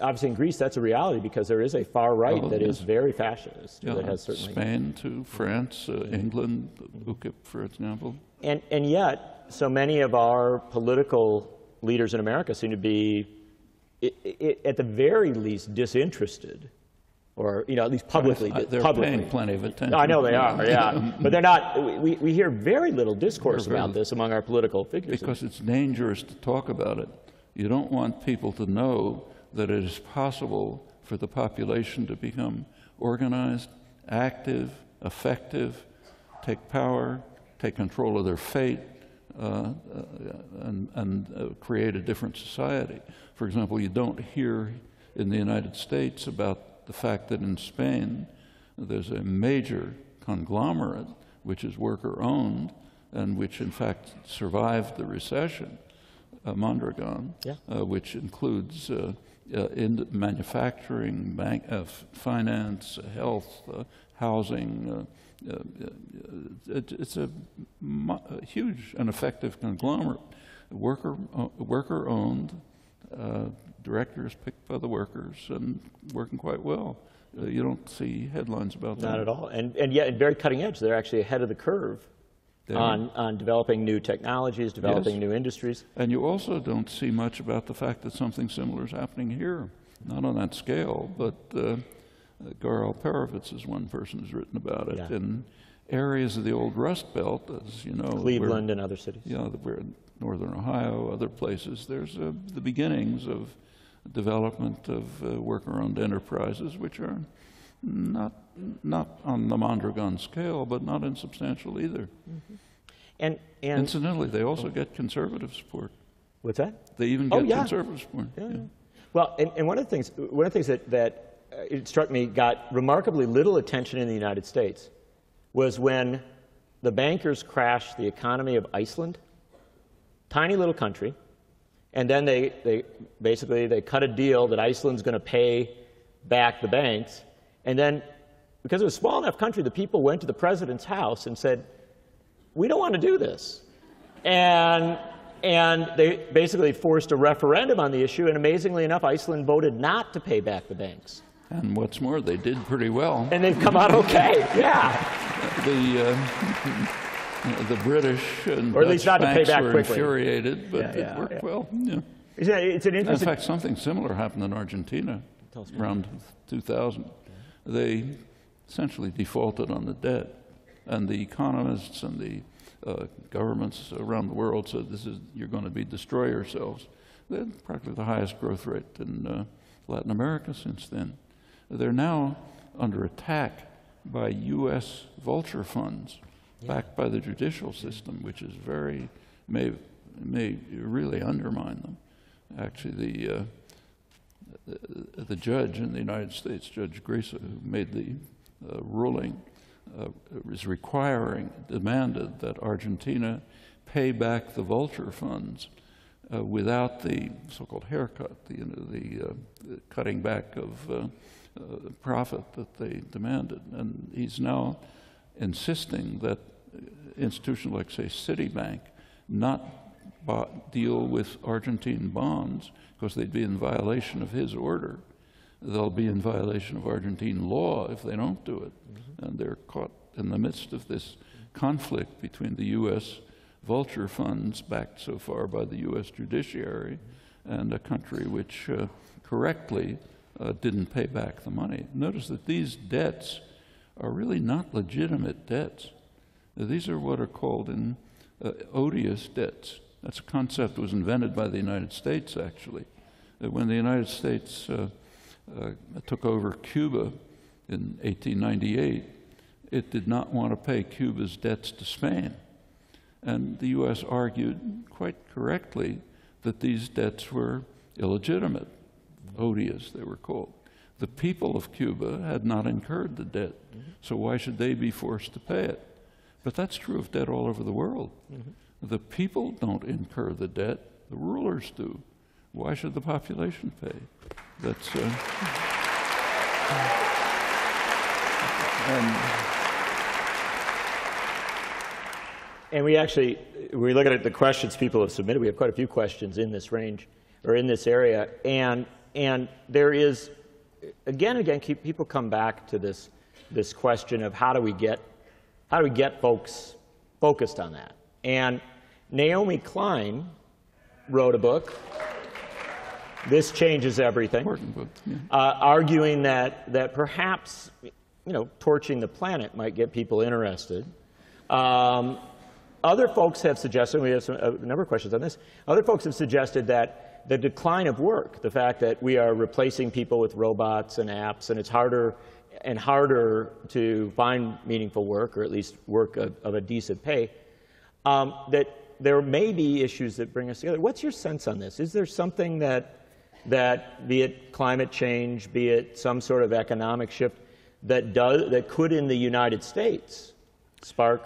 Speaker 2: obviously in Greece, that's a reality because there is a far right that is very fascist. That has certainly
Speaker 3: Spain too, France, England, UKIP, for example.
Speaker 2: And yet, so many of our political leaders in America seem to be, at the very least, disinterested, or at least publicly.
Speaker 3: They're paying plenty of attention.
Speaker 2: I know they are, yeah, but they're not. We hear very little discourse about this among our political figures.
Speaker 3: Because it's dangerous to talk about it. You don't want people to know that it is possible for the population to become organized, active, effective, take power, take control of their fate, and create a different society. For example, you don't hear in the United States about the fact that in Spain there's a major conglomerate which is worker-owned and which in fact survived the recession, Mondragon, which includes in manufacturing, finance, health, housing. It's a huge and effective conglomerate, worker-owned, directors picked by the workers and working quite well. You don't see headlines about that.
Speaker 2: Not at all. And yet, very cutting edge. They're actually ahead of the curve on developing new technologies, developing new industries.
Speaker 3: And you also don't see much about the fact that something similar is happening here. Not on that scale, but Garal Perovitz is one person who's written about it. In areas of the old Rust Belt, as you know.
Speaker 2: Cleveland and other cities.
Speaker 3: We're in northern Ohio, other places. There's the beginnings of development of worker-owned enterprises, which are not on the Mondragon scale, but not insubstantial either. And incidentally, they also get conservative support.
Speaker 2: What's that?
Speaker 3: They even get conservative support.
Speaker 2: Well, and one of the things that it struck me got remarkably little attention in the United States was when the bankers crashed the economy of Iceland, tiny little country, and then they basically cut a deal that Iceland's going to pay back the banks, and then because it was a small enough country, the people went to the president's house and said, "We don't want to do this," and they basically forced a referendum on the issue, and amazingly enough, Iceland voted not to pay back the banks.
Speaker 3: And what's more, they did pretty well.
Speaker 2: And they've come out okay,
Speaker 3: The British and
Speaker 2: or at least not to pay back
Speaker 3: were
Speaker 2: quickly.
Speaker 3: Infuriated, but it worked well.
Speaker 2: It's an interesting.
Speaker 3: In fact, something similar happened in Argentina around 2000. They essentially defaulted on the debt, and the economists and the governments around the world said, you're going to destroy yourselves. They had practically the highest growth rate in Latin America since then. They're now under attack by U.S. vulture funds backed by the judicial system, which is may really undermine them. Actually, the judge in the United States, Judge Grisa, who made the ruling, demanded that Argentina pay back the vulture funds without the so-called haircut, the cutting back of profit that they demanded. And he's now insisting that institutions like, say, Citibank not deal with Argentine bonds because they'd be in violation of his order. They'll be in violation of Argentine law if they don't do it. And they're caught in the midst of this conflict between the U.S. vulture funds, backed so far by the U.S. judiciary, and a country which correctly didn't pay back the money. Notice that these debts are really not legitimate debts. These are what are called odious debts. That's a concept that was invented by the United States, actually. When the United States took over Cuba in 1898, it did not want to pay Cuba's debts to Spain. And the U.S. argued quite correctly that these debts were illegitimate, odious, they were called. The people of Cuba had not incurred the debt, so why should they be forced to pay it? But that's true of debt all over the world. The people don't incur the debt, the rulers do. Why should the population pay? That's
Speaker 2: and we actually, when we look at the questions people have submitted, we have quite a few questions in this range, or in this area, and there is, again, people come back to this question of how do we get folks focused on that. And Naomi Klein wrote a book, This Changes Everything,
Speaker 3: important book, yeah.
Speaker 2: Arguing that perhaps, torching the planet might get people interested. Other folks have suggested, we have a number of questions on this, other folks have suggested that the decline of work, the fact that we are replacing people with robots and apps, and it's harder and harder to find meaningful work, or at least work of a decent pay, that there may be issues that bring us together. What's your sense on this? Is there something that be it climate change, be it some sort of economic shift, that could in the United States spark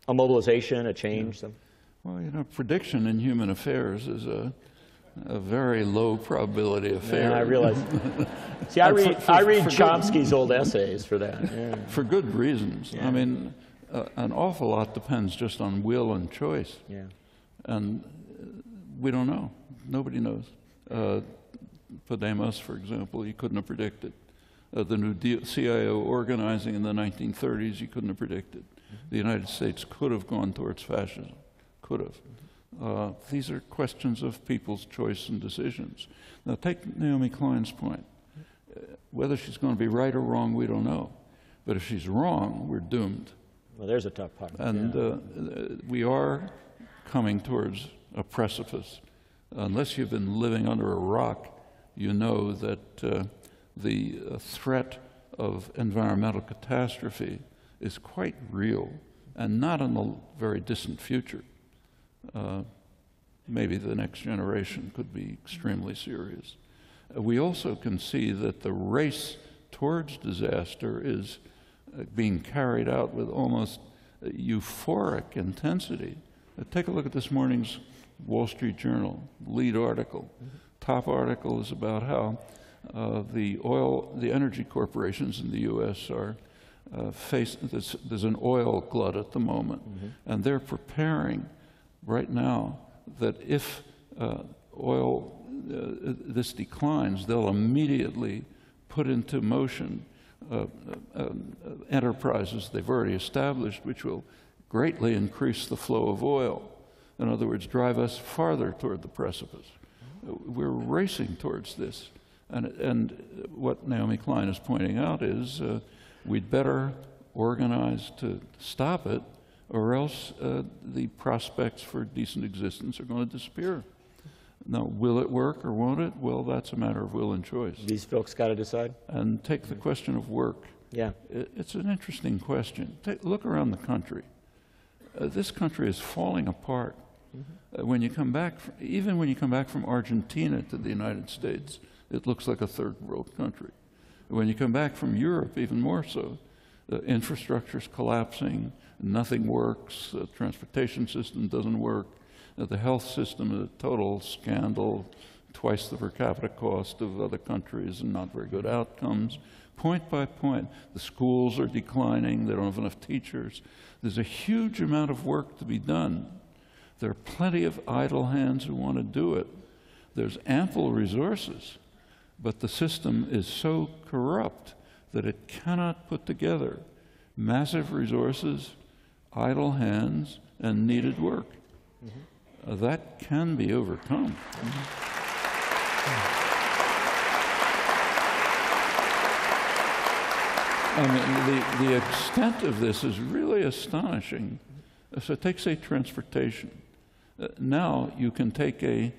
Speaker 2: a mobilization, a change?
Speaker 3: Yeah. Well, prediction in human affairs is a very low probability affair.
Speaker 2: Yeah, I realize. See, I read Chomsky's old essays for that. Yeah.
Speaker 3: For good reasons.
Speaker 2: Yeah.
Speaker 3: I mean, an awful lot depends just on will and choice.
Speaker 2: Yeah.
Speaker 3: And we don't know. Nobody knows. Podemos, for example, you couldn't have predicted. The new CIO organizing in the 1930s, you couldn't have predicted. The United States could have gone towards fascism, could have. These are questions of people's choice and decisions. Now, take Naomi Klein's point. Whether she's going to be right or wrong, we don't know. But if she's wrong, we're doomed.
Speaker 2: Well, there's a tough part.
Speaker 3: And we are coming towards a precipice. Unless you've been living under a rock, you know that the threat of environmental catastrophe is quite real, and not in the very distant future. Maybe the next generation could be extremely serious. We also can see that the race towards disaster is being carried out with almost euphoric intensity. Take a look at this morning's Wall Street Journal lead article. Top article is about how the energy corporations in the U.S. are there's an oil glut at the moment, and they're preparing right now that if this declines, they'll immediately put into motion enterprises they've already established, which will greatly increase the flow of oil. In other words, drive us farther toward the precipice. We're racing towards this. And what Naomi Klein is pointing out is we'd better organize to stop it, or else the prospects for decent existence are going to disappear. Now, will it work or won't it? Well, that's a matter of will and choice.
Speaker 2: These folks got to decide.
Speaker 3: And take the question of work.
Speaker 2: Yeah.
Speaker 3: It's an interesting question. Look around the country. This country is falling apart. When you come back, even when you come back from Argentina to the United States, it looks like a third world country. When you come back from Europe, even more so. The infrastructure's collapsing, nothing works, the transportation system doesn't work, the health system is a total scandal, twice the per capita cost of other countries and not very good outcomes. Point by point, the schools are declining, they don't have enough teachers. There's a huge amount of work to be done. There are plenty of idle hands who want to do it. There's ample resources, but the system is so corrupt that it cannot put together massive resources, idle hands, and needed work. That can be overcome. I mean, the extent of this is really astonishing. So take, say, transportation. Now you can take a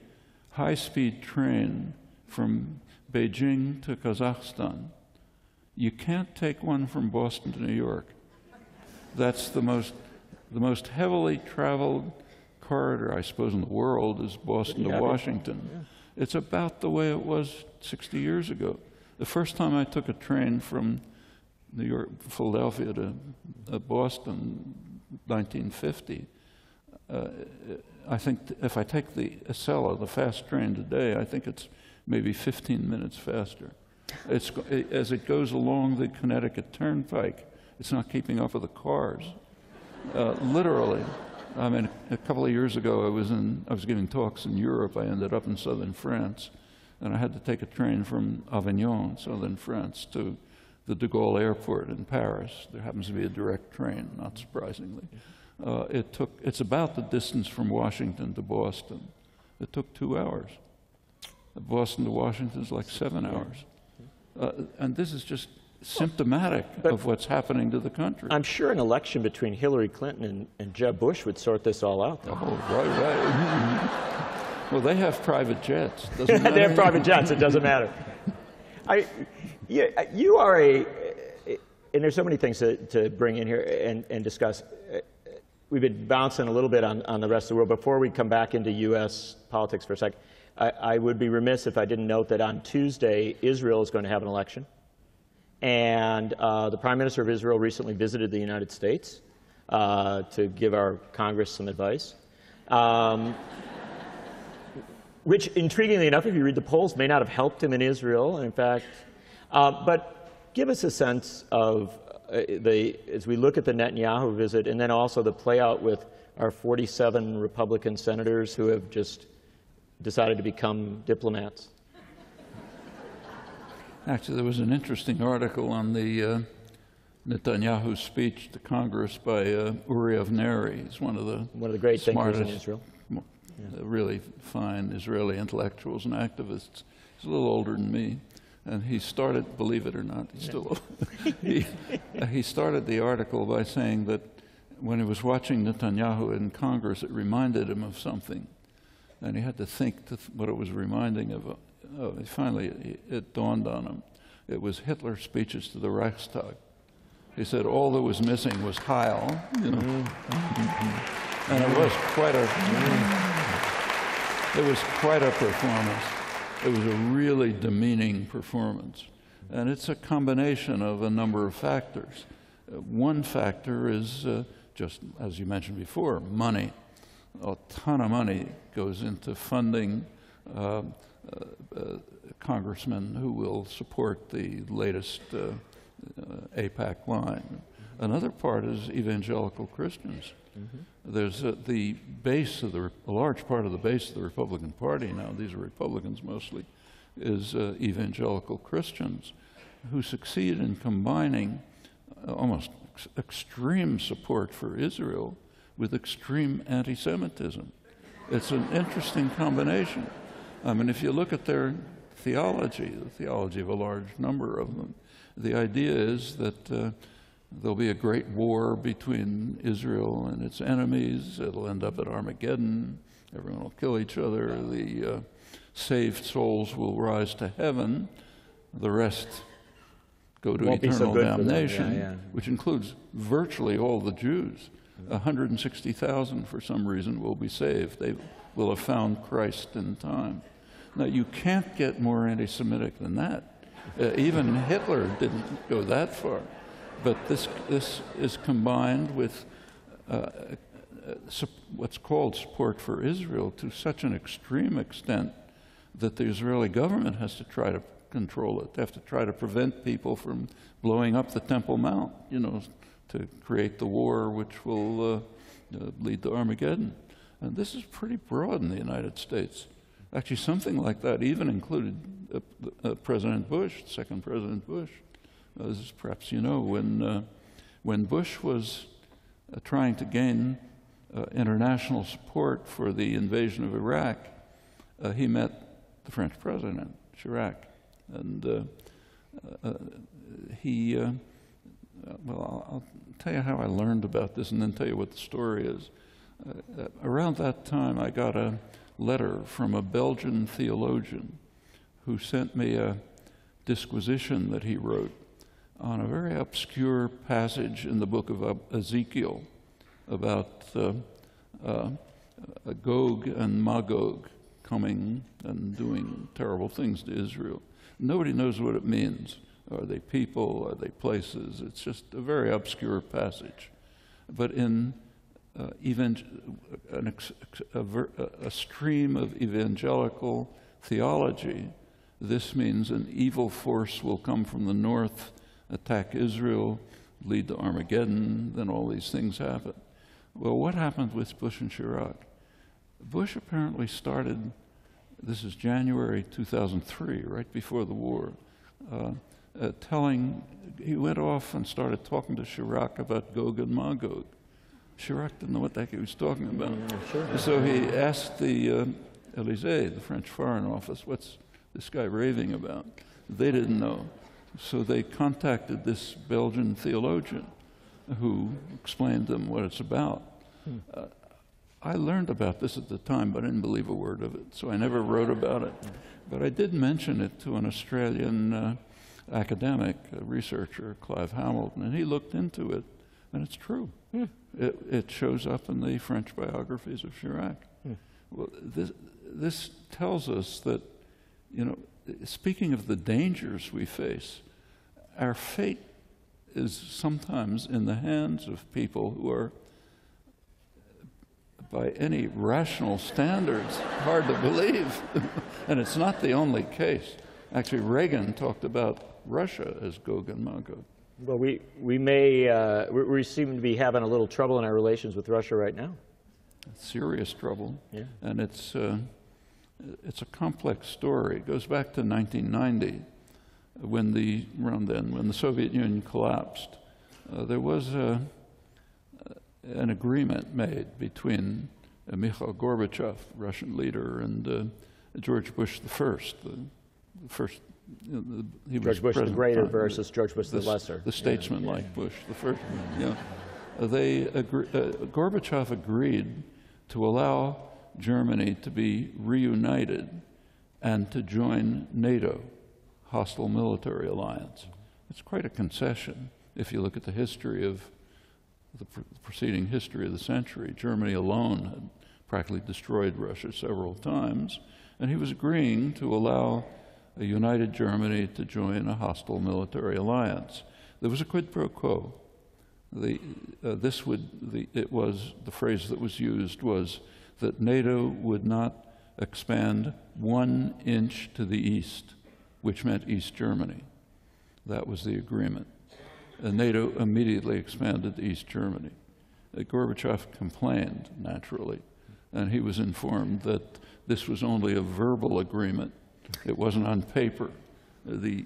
Speaker 3: high-speed train from Beijing to Kazakhstan. You can't take one from Boston to New York. That's the most heavily traveled corridor, I suppose, in the world is Boston to Washington. Yeah. It's about the way it was 60 years ago. The first time I took a train from New York, Philadelphia to Boston, 1950, I think if I take the Acela, the fast train today, I think it's maybe 15 minutes faster. As it goes along the Connecticut Turnpike, it's not keeping up with the cars. Literally. I mean, a couple of years ago, I was giving talks in Europe. I ended up in southern France, and I had to take a train from Avignon, southern France, to the de Gaulle Airport in Paris. There happens to be a direct train, not surprisingly. It's about the distance from Washington to Boston. It took 2 hours. Boston to Washington is like 7 hours. And this is just symptomatic of what's happening to the country.
Speaker 2: I'm sure an election between Hillary Clinton and Jeb Bush would sort this all out, though.
Speaker 3: Oh, right. Well, they have private jets. Doesn't matter.
Speaker 2: They have private jets. It doesn't matter. You are and there's so many things to bring in here and discuss. We've been bouncing a little bit on the rest of the world. Before we come back into U.S. politics for a sec, I would be remiss if I didn't note that on Tuesday, Israel is going to have an election. And the Prime Minister of Israel recently visited the United States to give our Congress some advice. Which, intriguingly enough, if you read the polls, may not have helped him in Israel, in fact. But give us a sense of, as we look at the Netanyahu visit, and then also the play out with our 47 Republican senators who have just decided to become diplomats.
Speaker 3: Actually, there was an interesting article on the Netanyahu speech to Congress by Uri Avneri. He's one of the
Speaker 2: great
Speaker 3: smartest,
Speaker 2: thinkers in Israel.
Speaker 3: Really fine Israeli intellectuals and activists. He's a little older than me, and he started, believe it or not, he's still he started the article by saying that when he was watching Netanyahu in Congress, it reminded him of something, and he had to think what it was reminding of. Finally, it dawned on him. It was Hitler's speeches to the Reichstag. He said all that was missing was Heil, you know. And it was quite a performance. It was a really demeaning performance. And it's a combination of a number of factors. One factor is, just as you mentioned before, money. A ton of money goes into funding congressmen who will support the latest AIPAC line. Another part is evangelical Christians. There's a large part of the base of the Republican Party now, these are Republicans mostly, is evangelical Christians who succeed in combining almost extreme support for Israel with extreme anti-Semitism. It's an interesting combination. I mean, if you look at their theology, the theology of a large number of them, the idea is that there'll be a great war between Israel and its enemies. It'll end up at Armageddon. Everyone will kill each other. The saved souls will rise to heaven. The rest go to eternal damnation, which includes virtually all the Jews. 160,000, for some reason, will be saved. They will have found Christ in time. Now, you can't get more anti-Semitic than that. Even Hitler didn't go that far. But this is combined with what's called support for Israel to such an extreme extent that the Israeli government has to try to control it. They have to try to prevent people from blowing up the Temple Mount, to create the war which will lead to Armageddon. And this is pretty broad in the United States. Actually, something like that even included President Bush, second President Bush. As perhaps you know, when Bush was trying to gain international support for the invasion of Iraq, he met the French president, Chirac, and I'll tell you how I learned about this and then tell you what the story is. Around that time, I got a letter from a Belgian theologian who sent me a disquisition that he wrote on a very obscure passage in the book of Ezekiel about Gog and Magog coming and doing terrible things to Israel. Nobody knows what it means. Are they people? Are they places? It's just a very obscure passage. But in a stream of evangelical theology, this means an evil force will come from the north, attack Israel, lead to Armageddon, then all these things happen. Well, what happened with Bush and Chirac? Bush apparently started, this is January 2003, right before the war, he went off and started talking to Chirac about Gog and Magog. Chirac didn't know what the heck he was talking about. Sure. So he asked the Élysée, the French Foreign Office, what's this guy raving about? They didn't know. So they contacted this Belgian theologian who explained to them what it's about. I learned about this at the time, but I didn't believe a word of it, so I never wrote about it. But I did mention it to an Australian academic, a researcher, Clive Hamilton, and he looked into it, and it's true. It shows up in the French biographies of Chirac. Well, this tells us that, speaking of the dangers we face, our fate is sometimes in the hands of people who are, by any rational standards, hard to believe. And it's not the only case. Actually, Reagan talked about Russia as Gog and Magog.
Speaker 2: Well, we seem to be having a little trouble in our relations with Russia right now.
Speaker 3: Serious trouble.
Speaker 2: Yeah.
Speaker 3: And it's a complex story. It goes back to 1990, when the Soviet Union collapsed. There was an agreement made between Mikhail Gorbachev, Russian leader, and George Bush the first.
Speaker 2: George Bush the Greater versus George Bush the Lesser.
Speaker 3: The statesman like Bush the first. Gorbachev agreed to allow Germany to be reunited and to join NATO, hostile military alliance. It's quite a concession if you look at the history of the preceding history of the century. Germany alone had practically destroyed Russia several times, and he was agreeing to allow a united Germany to join a hostile military alliance. There was a quid pro quo. The phrase that was used was that NATO would not expand 1 inch to the east, which meant East Germany. That was the agreement. And NATO immediately expanded to East Germany. Gorbachev complained, naturally, and he was informed that this was only a verbal agreement. It wasn't on paper. The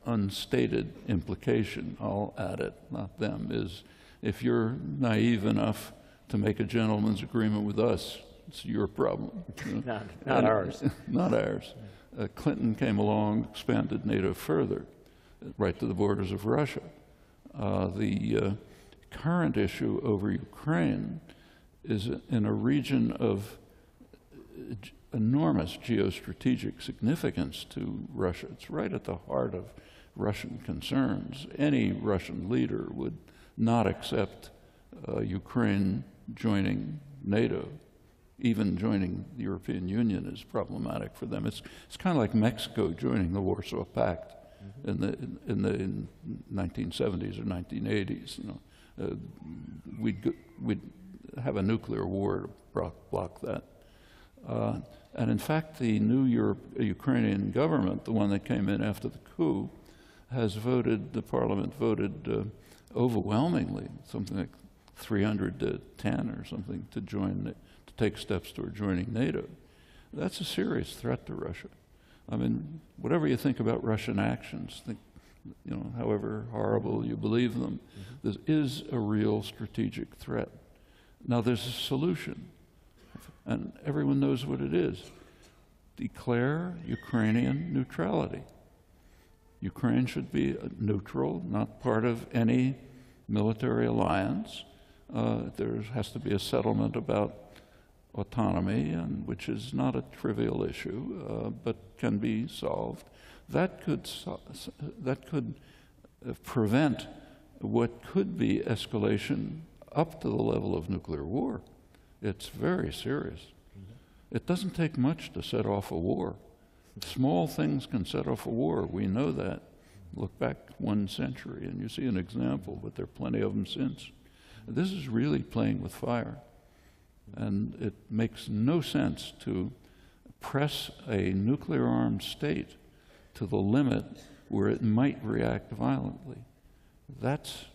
Speaker 3: unstated implication, I'll add it, not them, is if you're naive enough to make a gentleman's agreement with us, it's your problem.
Speaker 2: Not ours.
Speaker 3: Not ours. Clinton came along, expanded NATO further, right to the borders of Russia. The current issue over Ukraine is in a region of enormous geostrategic significance to Russia. It's right at the heart of Russian concerns. Any Russian leader would not accept Ukraine joining NATO. Even joining the European Union is problematic for them. It's kind of like Mexico joining the Warsaw Pact. in the 1970s or 1980s. We'd have a nuclear war to block that. And in fact, the new Ukrainian government, the one that came in after the coup, has voted, the parliament voted overwhelmingly, something like 300 to 10 or something, to take steps toward joining NATO. That's a serious threat to Russia. I mean, whatever you think about Russian actions, however horrible you believe them, this is a real strategic threat. Now, there's a solution, and everyone knows what it is. Declare Ukrainian neutrality. Ukraine should be neutral, not part of any military alliance. There has to be a settlement about autonomy, which is not a trivial issue, but can be solved. That could prevent what could be escalation up to the level of nuclear war. It's very serious. It doesn't take much to set off a war. Small things can set off a war. We know that. Look back 1 century and you see an example, but there are plenty of them since. This is really playing with fire. And it makes no sense to press a nuclear-armed state to the limit where it might react violently. That's,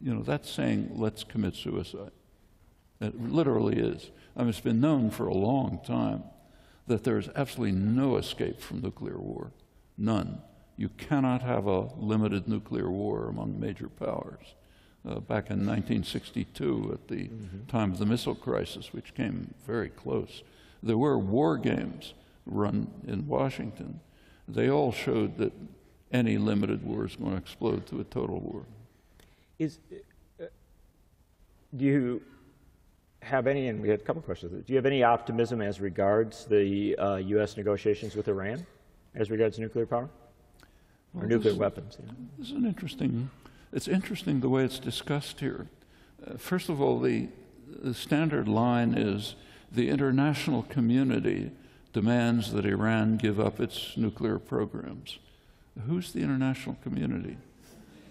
Speaker 3: that's saying, let's commit suicide. It literally is. I mean, it's been known for a long time that there is absolutely no escape from nuclear war. None. You cannot have a limited nuclear war among major powers. Back in 1962, at the time of the missile crisis, which came very close, there were war games run in Washington. They all showed that any limited war is going to explode to a total war.
Speaker 2: Do you have any, and we had a couple questions, do you have any optimism as regards the U.S. negotiations with Iran, as regards nuclear power? Or nuclear weapons?
Speaker 3: This is an interesting, it's interesting the way it's discussed here. First of all, the standard line is the international community demands that Iran give up its nuclear programs. Who's the international community?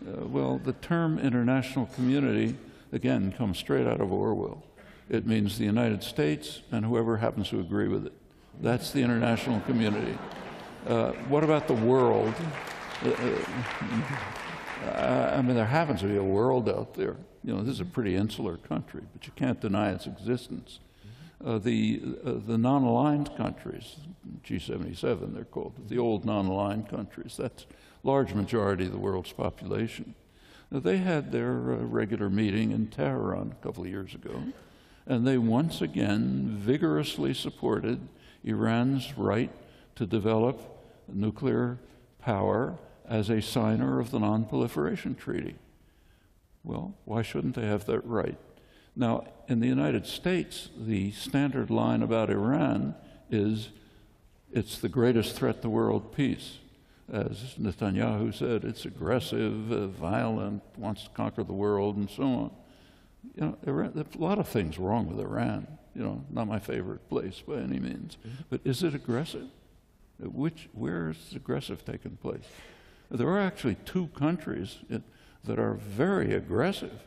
Speaker 3: Well, the term international community, again, comes straight out of Orwell. It means the United States and whoever happens to agree with it. That's the international community. What about the world? I mean, there happens to be a world out there. This is a pretty insular country, but you can't deny its existence. The non-aligned countries, G77 they're called, the old non-aligned countries, that's a large majority of the world's population. Now, they had their regular meeting in Tehran a couple of years ago, and they once again vigorously supported Iran's right to develop nuclear power as a signer of the Non-Proliferation Treaty. Well, why shouldn't they have that right? Now, in the United States, the standard line about Iran is it's the greatest threat to world peace. As Netanyahu said, it's aggressive, violent, wants to conquer the world, and so on. Iran, there's a lot of things wrong with Iran. Not my favorite place by any means. But is it aggressive? Where is aggressive taking place? There are actually 2 countries that are very aggressive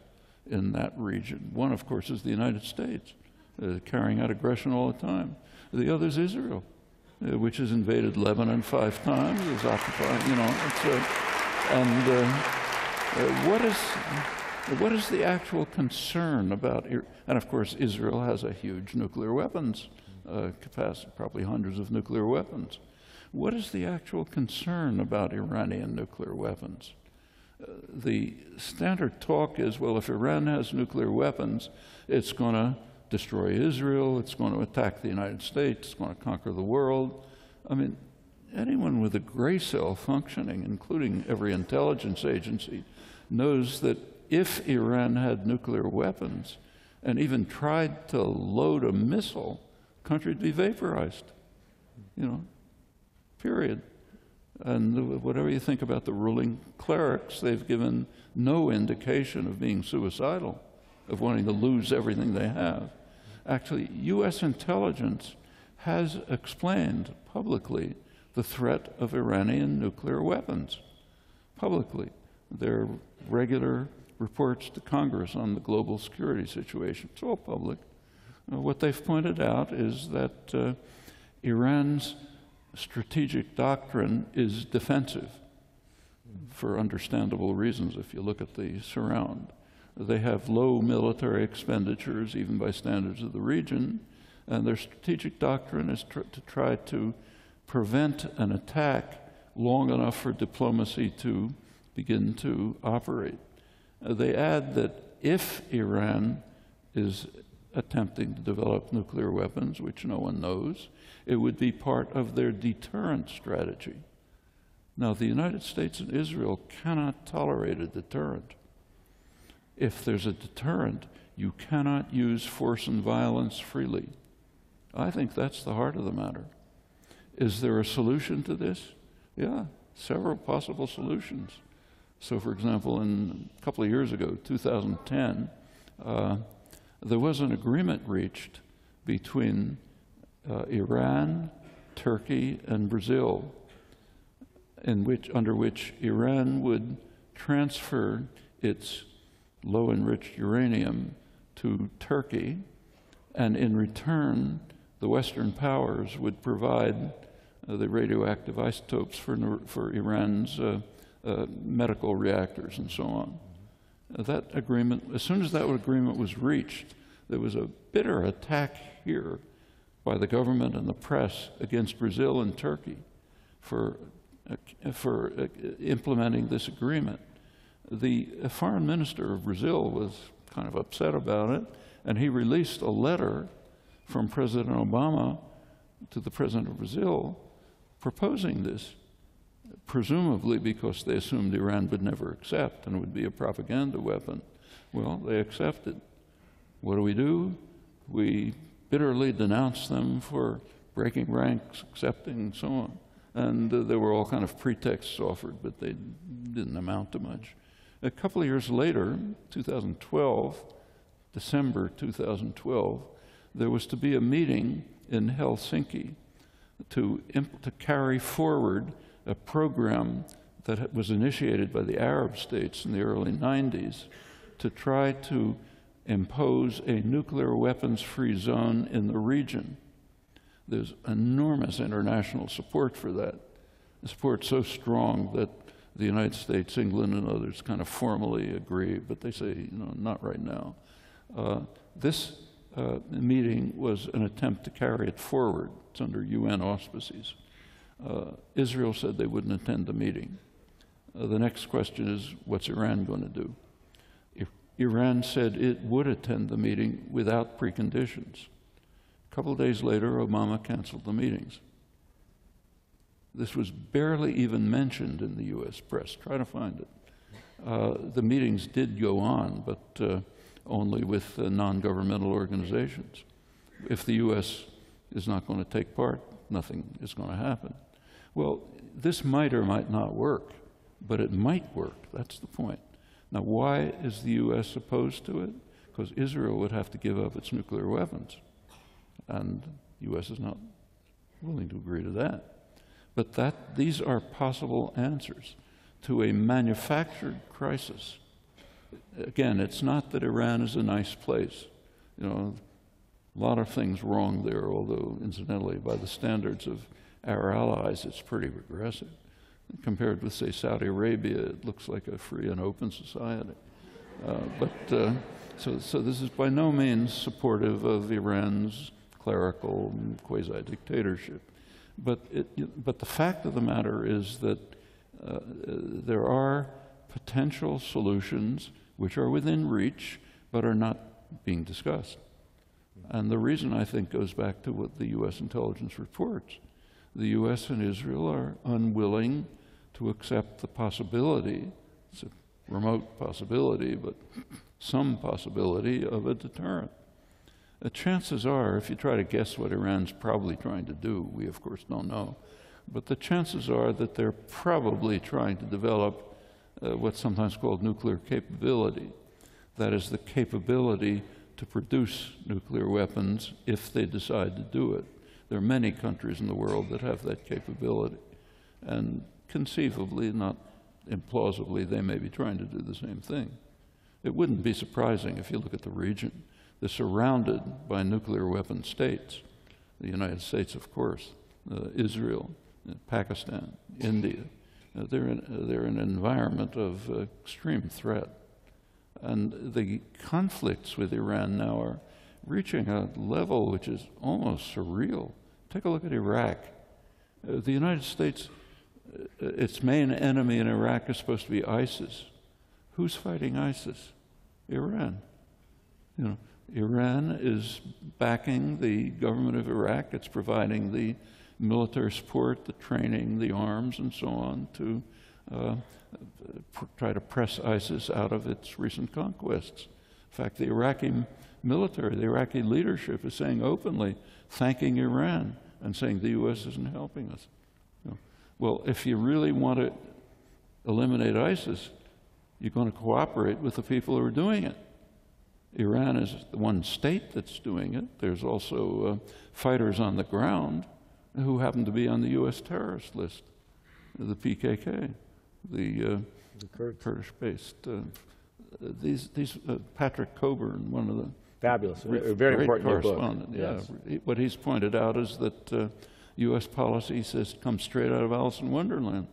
Speaker 3: in that region. One, of course, is the United States, carrying out aggression all the time. The other is Israel, which has invaded Lebanon 5 times, is occupying, what is the actual concern about, and of course Israel has a huge nuclear weapons capacity, probably hundreds of nuclear weapons. What is the actual concern about Iranian nuclear weapons? The standard talk is, well, if Iran has nuclear weapons, it's going to destroy Israel, it's going to attack the United States, it's going to conquer the world. I mean, anyone with a gray cell functioning, including every intelligence agency, knows that if Iran had nuclear weapons and even tried to load a missile, the country would be vaporized, period. And whatever you think about the ruling clerics, they've given no indication of being suicidal, of wanting to lose everything they have. Actually, U.S. intelligence has explained publicly the threat of Iranian nuclear weapons publicly. There are regular reports to Congress on the global security situation. It's all public. What they've pointed out is that Iran's strategic doctrine is defensive for understandable reasons if you look at the surround. They have low military expenditures, even by standards of the region, and their strategic doctrine is to try to prevent an attack long enough for diplomacy to begin to operate. They add that if Iran is attempting to develop nuclear weapons, which no one knows, it would be part of their deterrent strategy. Now, the United States and Israel cannot tolerate a deterrent. If there's a deterrent, you cannot use force and violence freely. I think that's the heart of the matter. Is there a solution to this? Yeah, several possible solutions. So, for example, a couple of years ago, 2010, there was an agreement reached between Iran, Turkey, and Brazil, under which Iran would transfer its low-enriched uranium to Turkey, and in return, the Western powers would provide the radioactive isotopes for Iran's medical reactors and so on. That agreement, as soon as that agreement was reached, there was a bitter attack here by the government and the press against Brazil and Turkey for implementing this agreement. The foreign minister of Brazil was kind of upset about it, and he released a letter from President Obama to the president of Brazil proposing this, presumably because they assumed Iran would never accept and would be a propaganda weapon. Well, they accepted. What do? We bitterly denounced them for breaking ranks, accepting, and so on. And there were all kind of pretexts offered, but they didn't amount to much. A couple of years later, 2012, December 2012, there was to be a meeting in Helsinki to carry forward a program that was initiated by the Arab states in the early 90s to try to impose a nuclear weapons-free zone in the region. There's enormous international support for that. The support so strong that the United States, England, and others kind of formally agree, but they say, not right now. This meeting was an attempt to carry it forward. It's under UN auspices. Israel said they wouldn't attend the meeting. The next question is, what's Iran going to do? Iran said it would attend the meeting without preconditions. A couple of days later, Obama canceled the meetings. This was barely even mentioned in the U.S. press. Try to find it. The meetings did go on, but only with non-governmental organizations. If the U.S. is not going to take part, nothing is going to happen. Well, this might or might not work, but it might work. That's the point. Now, why is the U.S. opposed to it? Because Israel would have to give up its nuclear weapons, and the U.S. is not willing to agree to that. But these are possible answers to a manufactured crisis. Again, it's not that Iran is a nice place. A lot of things wrong there, although, incidentally, by the standards of our allies, it's pretty regressive. Compared with, say, Saudi Arabia, it looks like a free and open society. So this is by no means supportive of Iran's clerical quasi-dictatorship. But the fact of the matter is that there are potential solutions which are within reach but are not being discussed. And the reason, I think, goes back to what the U.S. intelligence reports. The U.S. and Israel are unwilling to accept the possibility, it's a remote possibility, but some possibility of a deterrent. The chances are, if you try to guess what Iran's probably trying to do, we of course don't know, but the chances are that they're probably trying to develop what's sometimes called nuclear capability. That is, the capability to produce nuclear weapons if they decide to do it. There are many countries in the world that have that capability. And conceivably, not implausibly, they may be trying to do the same thing. It wouldn't be surprising if you look at the region. They're surrounded by nuclear weapon states. The United States, of course, Israel, Pakistan, India. They're in an environment of extreme threat. And the conflicts with Iran now are reaching a level which is almost surreal. Take a look at Iraq. The United States, its main enemy in Iraq is supposed to be ISIS. Who's fighting ISIS? Iran. You know, Iran is backing the government of Iraq. It's providing the military support, the training, the arms, and so on to try to press ISIS out of its recent conquests. In fact, the Iraqi military, the Iraqi leadership is saying openly, thanking Iran and saying the U.S. isn't helping us. You know, well, if you really want to eliminate ISIS, you're going to cooperate with the people who are doing it. Iran is the one state that's doing it. There's also fighters on the ground who happen to be on the U.S. terrorist list, the PKK, the Kurdish-based. These Patrick Coburn, one of the
Speaker 2: fabulous, very important
Speaker 3: correspondent.
Speaker 2: Book.
Speaker 3: Yeah,
Speaker 2: yes.
Speaker 3: What he's pointed out is that U.S. policy says comes straight out of Alice in Wonderland.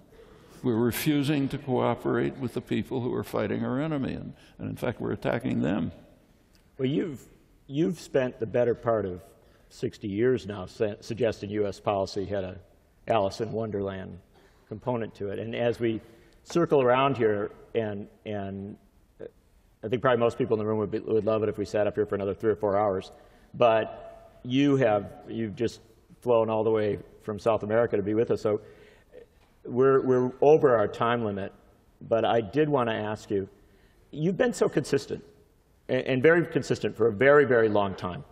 Speaker 3: We're refusing to cooperate with the people who are fighting our enemy, and in fact, we're attacking them.
Speaker 2: Well, you've spent the better part of 60 years now suggesting U.S. policy had a Alice in Wonderland component to it. And as we circle around here, and I think probably most people in the room would love it if we sat up here for another 3 or 4 hours, but you've just flown all the way from South America to be with us. So we're over our time limit, but I did want to ask you, you've been so consistent, and very consistent for a very, very long time,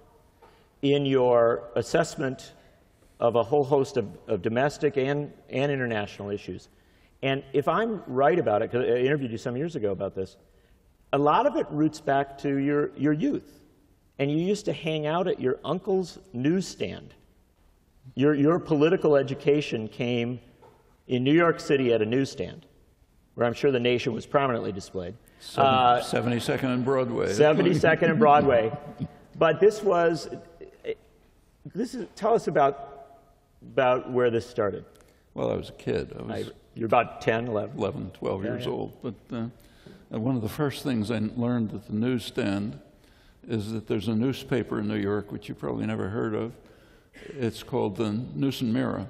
Speaker 2: in your assessment of a whole host of domestic and international issues. And if I'm right about it, because I interviewed you some years ago about this, a lot of it roots back to your youth. And you used to hang out at your uncle's newsstand. Your political education came in New York City at a newsstand, where I'm sure the nation was prominently displayed.
Speaker 3: 72nd and Broadway.
Speaker 2: 72nd and Broadway. But tell us about where this started.
Speaker 3: Well, I was a kid.
Speaker 2: You're about 10, 11?
Speaker 3: 11, 12 years old. But one of the first things I learned at the newsstand is that there's a newspaper in New York, which you probably never heard of. It's called the News and Mirror.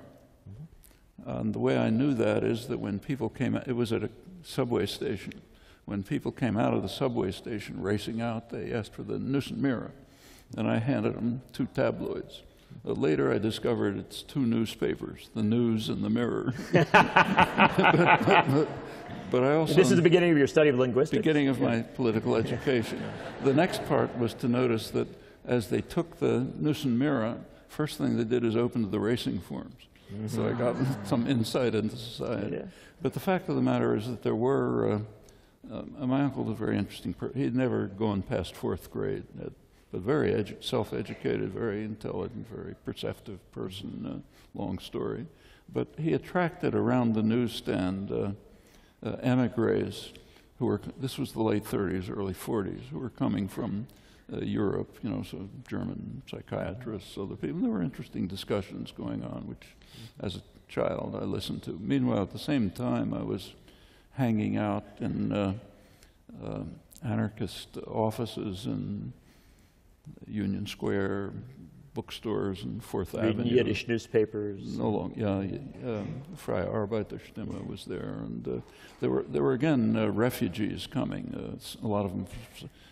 Speaker 3: And the way I knew that is that when people came out, it was at a subway station. When people came out of the subway station racing out, they asked for the News and Mirror. And I handed them 2 tabloids. Later, I discovered it's 2 newspapers, the News and the Mirror. but I also...
Speaker 2: This is the beginning of your study of linguistics?
Speaker 3: Beginning of my political education. The next part was to notice that as they took the News and Mirror, first thing they did is open the racing forms. Mm-hmm. So I got some insight into society. Yeah. But the fact of the matter is that there were... my uncle was a very interesting person. He'd never gone past 4th grade. But very self-educated, very intelligent, very perceptive person, long story. But he attracted around the newsstand emigres who were, this was the late 30s, early 40s, who were coming from Europe, you know, so German psychiatrists, other people. There were interesting discussions going on, which as a child I listened to. Meanwhile, at the same time, I was hanging out in anarchist offices and Union Square, bookstores, and 4th Avenue.
Speaker 2: Yiddish newspapers.
Speaker 3: No long, yeah. Freie Arbeiterstimme was there, and there were again refugees coming. A lot of them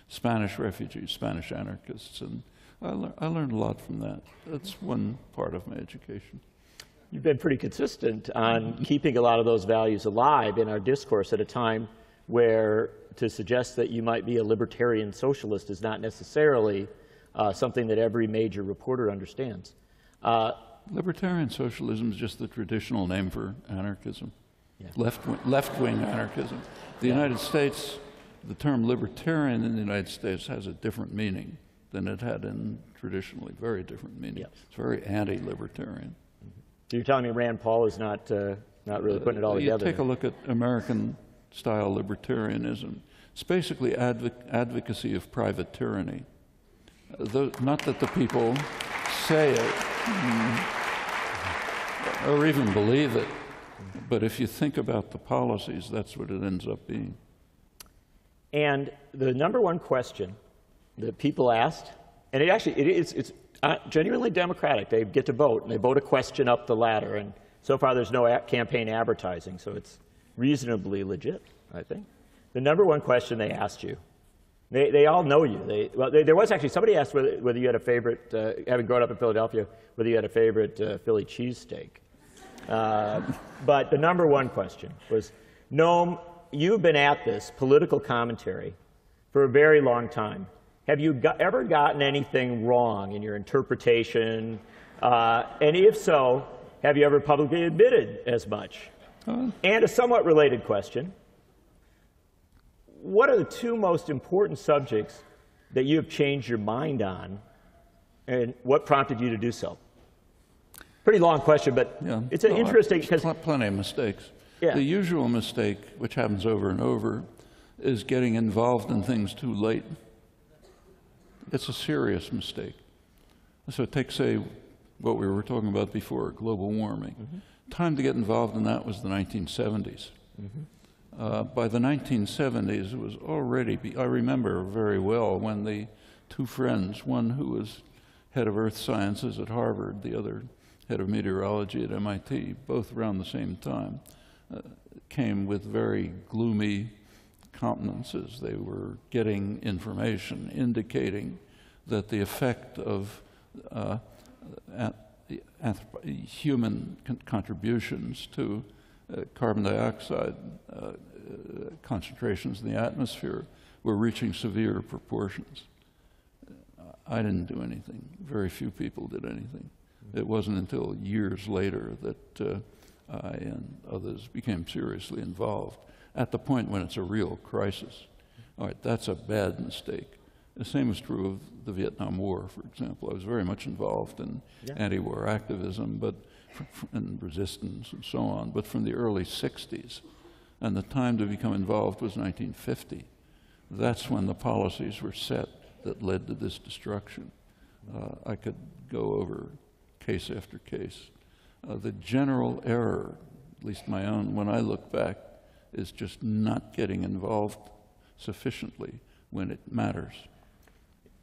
Speaker 3: Spanish refugees, Spanish anarchists, and I learned a lot from that. That's one part of my education.
Speaker 2: You've been pretty consistent on keeping a lot of those values alive in our discourse at a time where to suggest that you might be a libertarian socialist is not necessarily something that every major reporter understands.
Speaker 3: Libertarian socialism is just the traditional name for anarchism, yeah. Left-wing anarchism. The United States, the term libertarian in the United States has a different meaning than it had in traditionally, very different meaning.
Speaker 2: Yes.
Speaker 3: It's very anti-libertarian.
Speaker 2: So you're telling me Rand Paul is not really putting it all together?
Speaker 3: You take a look at American-style libertarianism. It's basically advocacy of private tyranny. Not that the people say it or even believe it, but if you think about the policies, that's what it ends up being.
Speaker 2: And the number one question that people asked, and it's genuinely democratic. They get to vote, and they vote a question up the ladder. And so far, there's no campaign advertising, so it's reasonably legit, I think. The number one question they asked you, they all know you. There was actually, somebody asked whether you had a favorite, having grown up in Philadelphia, whether you had a favorite Philly cheesesteak. But the number one question was, Noam, you've been at this political commentary for a very long time. Have you ever gotten anything wrong in your interpretation? And if so, have you ever publicly admitted as much? And a somewhat related question, what are the two most important subjects that you have changed your mind on, and what prompted you to do so? Pretty long question, but yeah. It's an interesting, because
Speaker 3: plenty of mistakes.
Speaker 2: Yeah.
Speaker 3: The usual mistake, which happens over and over, is getting involved in things too late. It's a serious mistake. So take, say, what we were talking about before, global warming. Mm-hmm. Time to get involved in that was the 1970s. Mm-hmm. By the 1970s, it was already, I remember very well when the two friends, one who was head of earth sciences at Harvard, the other head of meteorology at MIT, both around the same time, came with very gloomy countenances. They were getting information indicating that the effect of human contributions to carbon dioxide concentrations in the atmosphere were reaching severe proportions. I didn't do anything. Very few people did anything. It wasn't until years later that I and others became seriously involved, at the point when it's a real crisis. All right, that's a bad mistake. The same is true of the Vietnam War, for example. I was very much involved in anti-war activism, and resistance and so on, but from the early 60s. And the time to become involved was 1950. That's when the policies were set that led to this destruction. I could go over case after case. The general error, at least my own, when I look back, is just not getting involved sufficiently when it matters.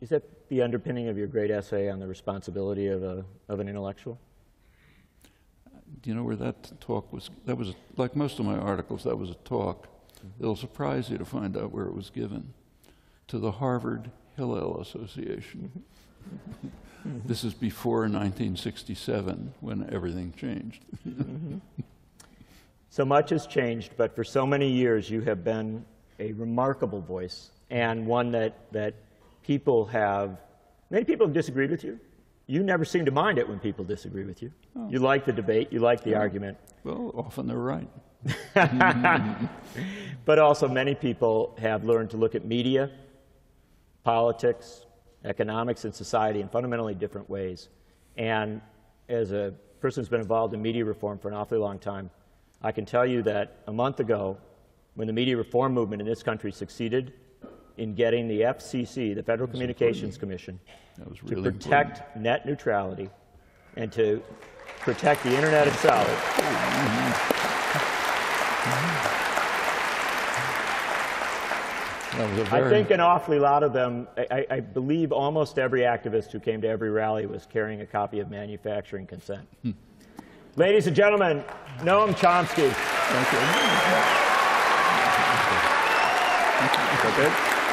Speaker 2: Is that the underpinning of your great essay on the responsibility of an intellectual?
Speaker 3: Do you know where that talk was? That was, like most of my articles, that was a talk. Mm-hmm. It'll surprise you to find out where it was given. To the Harvard Hillel Association. Mm-hmm. This is before 1967, when everything changed.
Speaker 2: Mm-hmm. So much has changed, but for so many years you have been a remarkable voice, and one that many people have disagreed with you. You never seem to mind it when people disagree with you. Oh. You like the debate, you like the argument.
Speaker 3: Well, often they're right.
Speaker 2: But also many people have learned to look at media, politics, economics, and society in fundamentally different ways. And as a person who's been involved in media reform for an awfully long time, I can tell you that a month ago, when the media reform movement in this country succeeded in getting the FCC, the Federal Communications Commission, to protect net neutrality and to protect the internet itself. I think an awfully lot of them, I believe almost every activist who came to every rally was carrying a copy of Manufacturing Consent. Ladies and gentlemen, Noam Chomsky.
Speaker 3: Thank you.
Speaker 2: Is that good?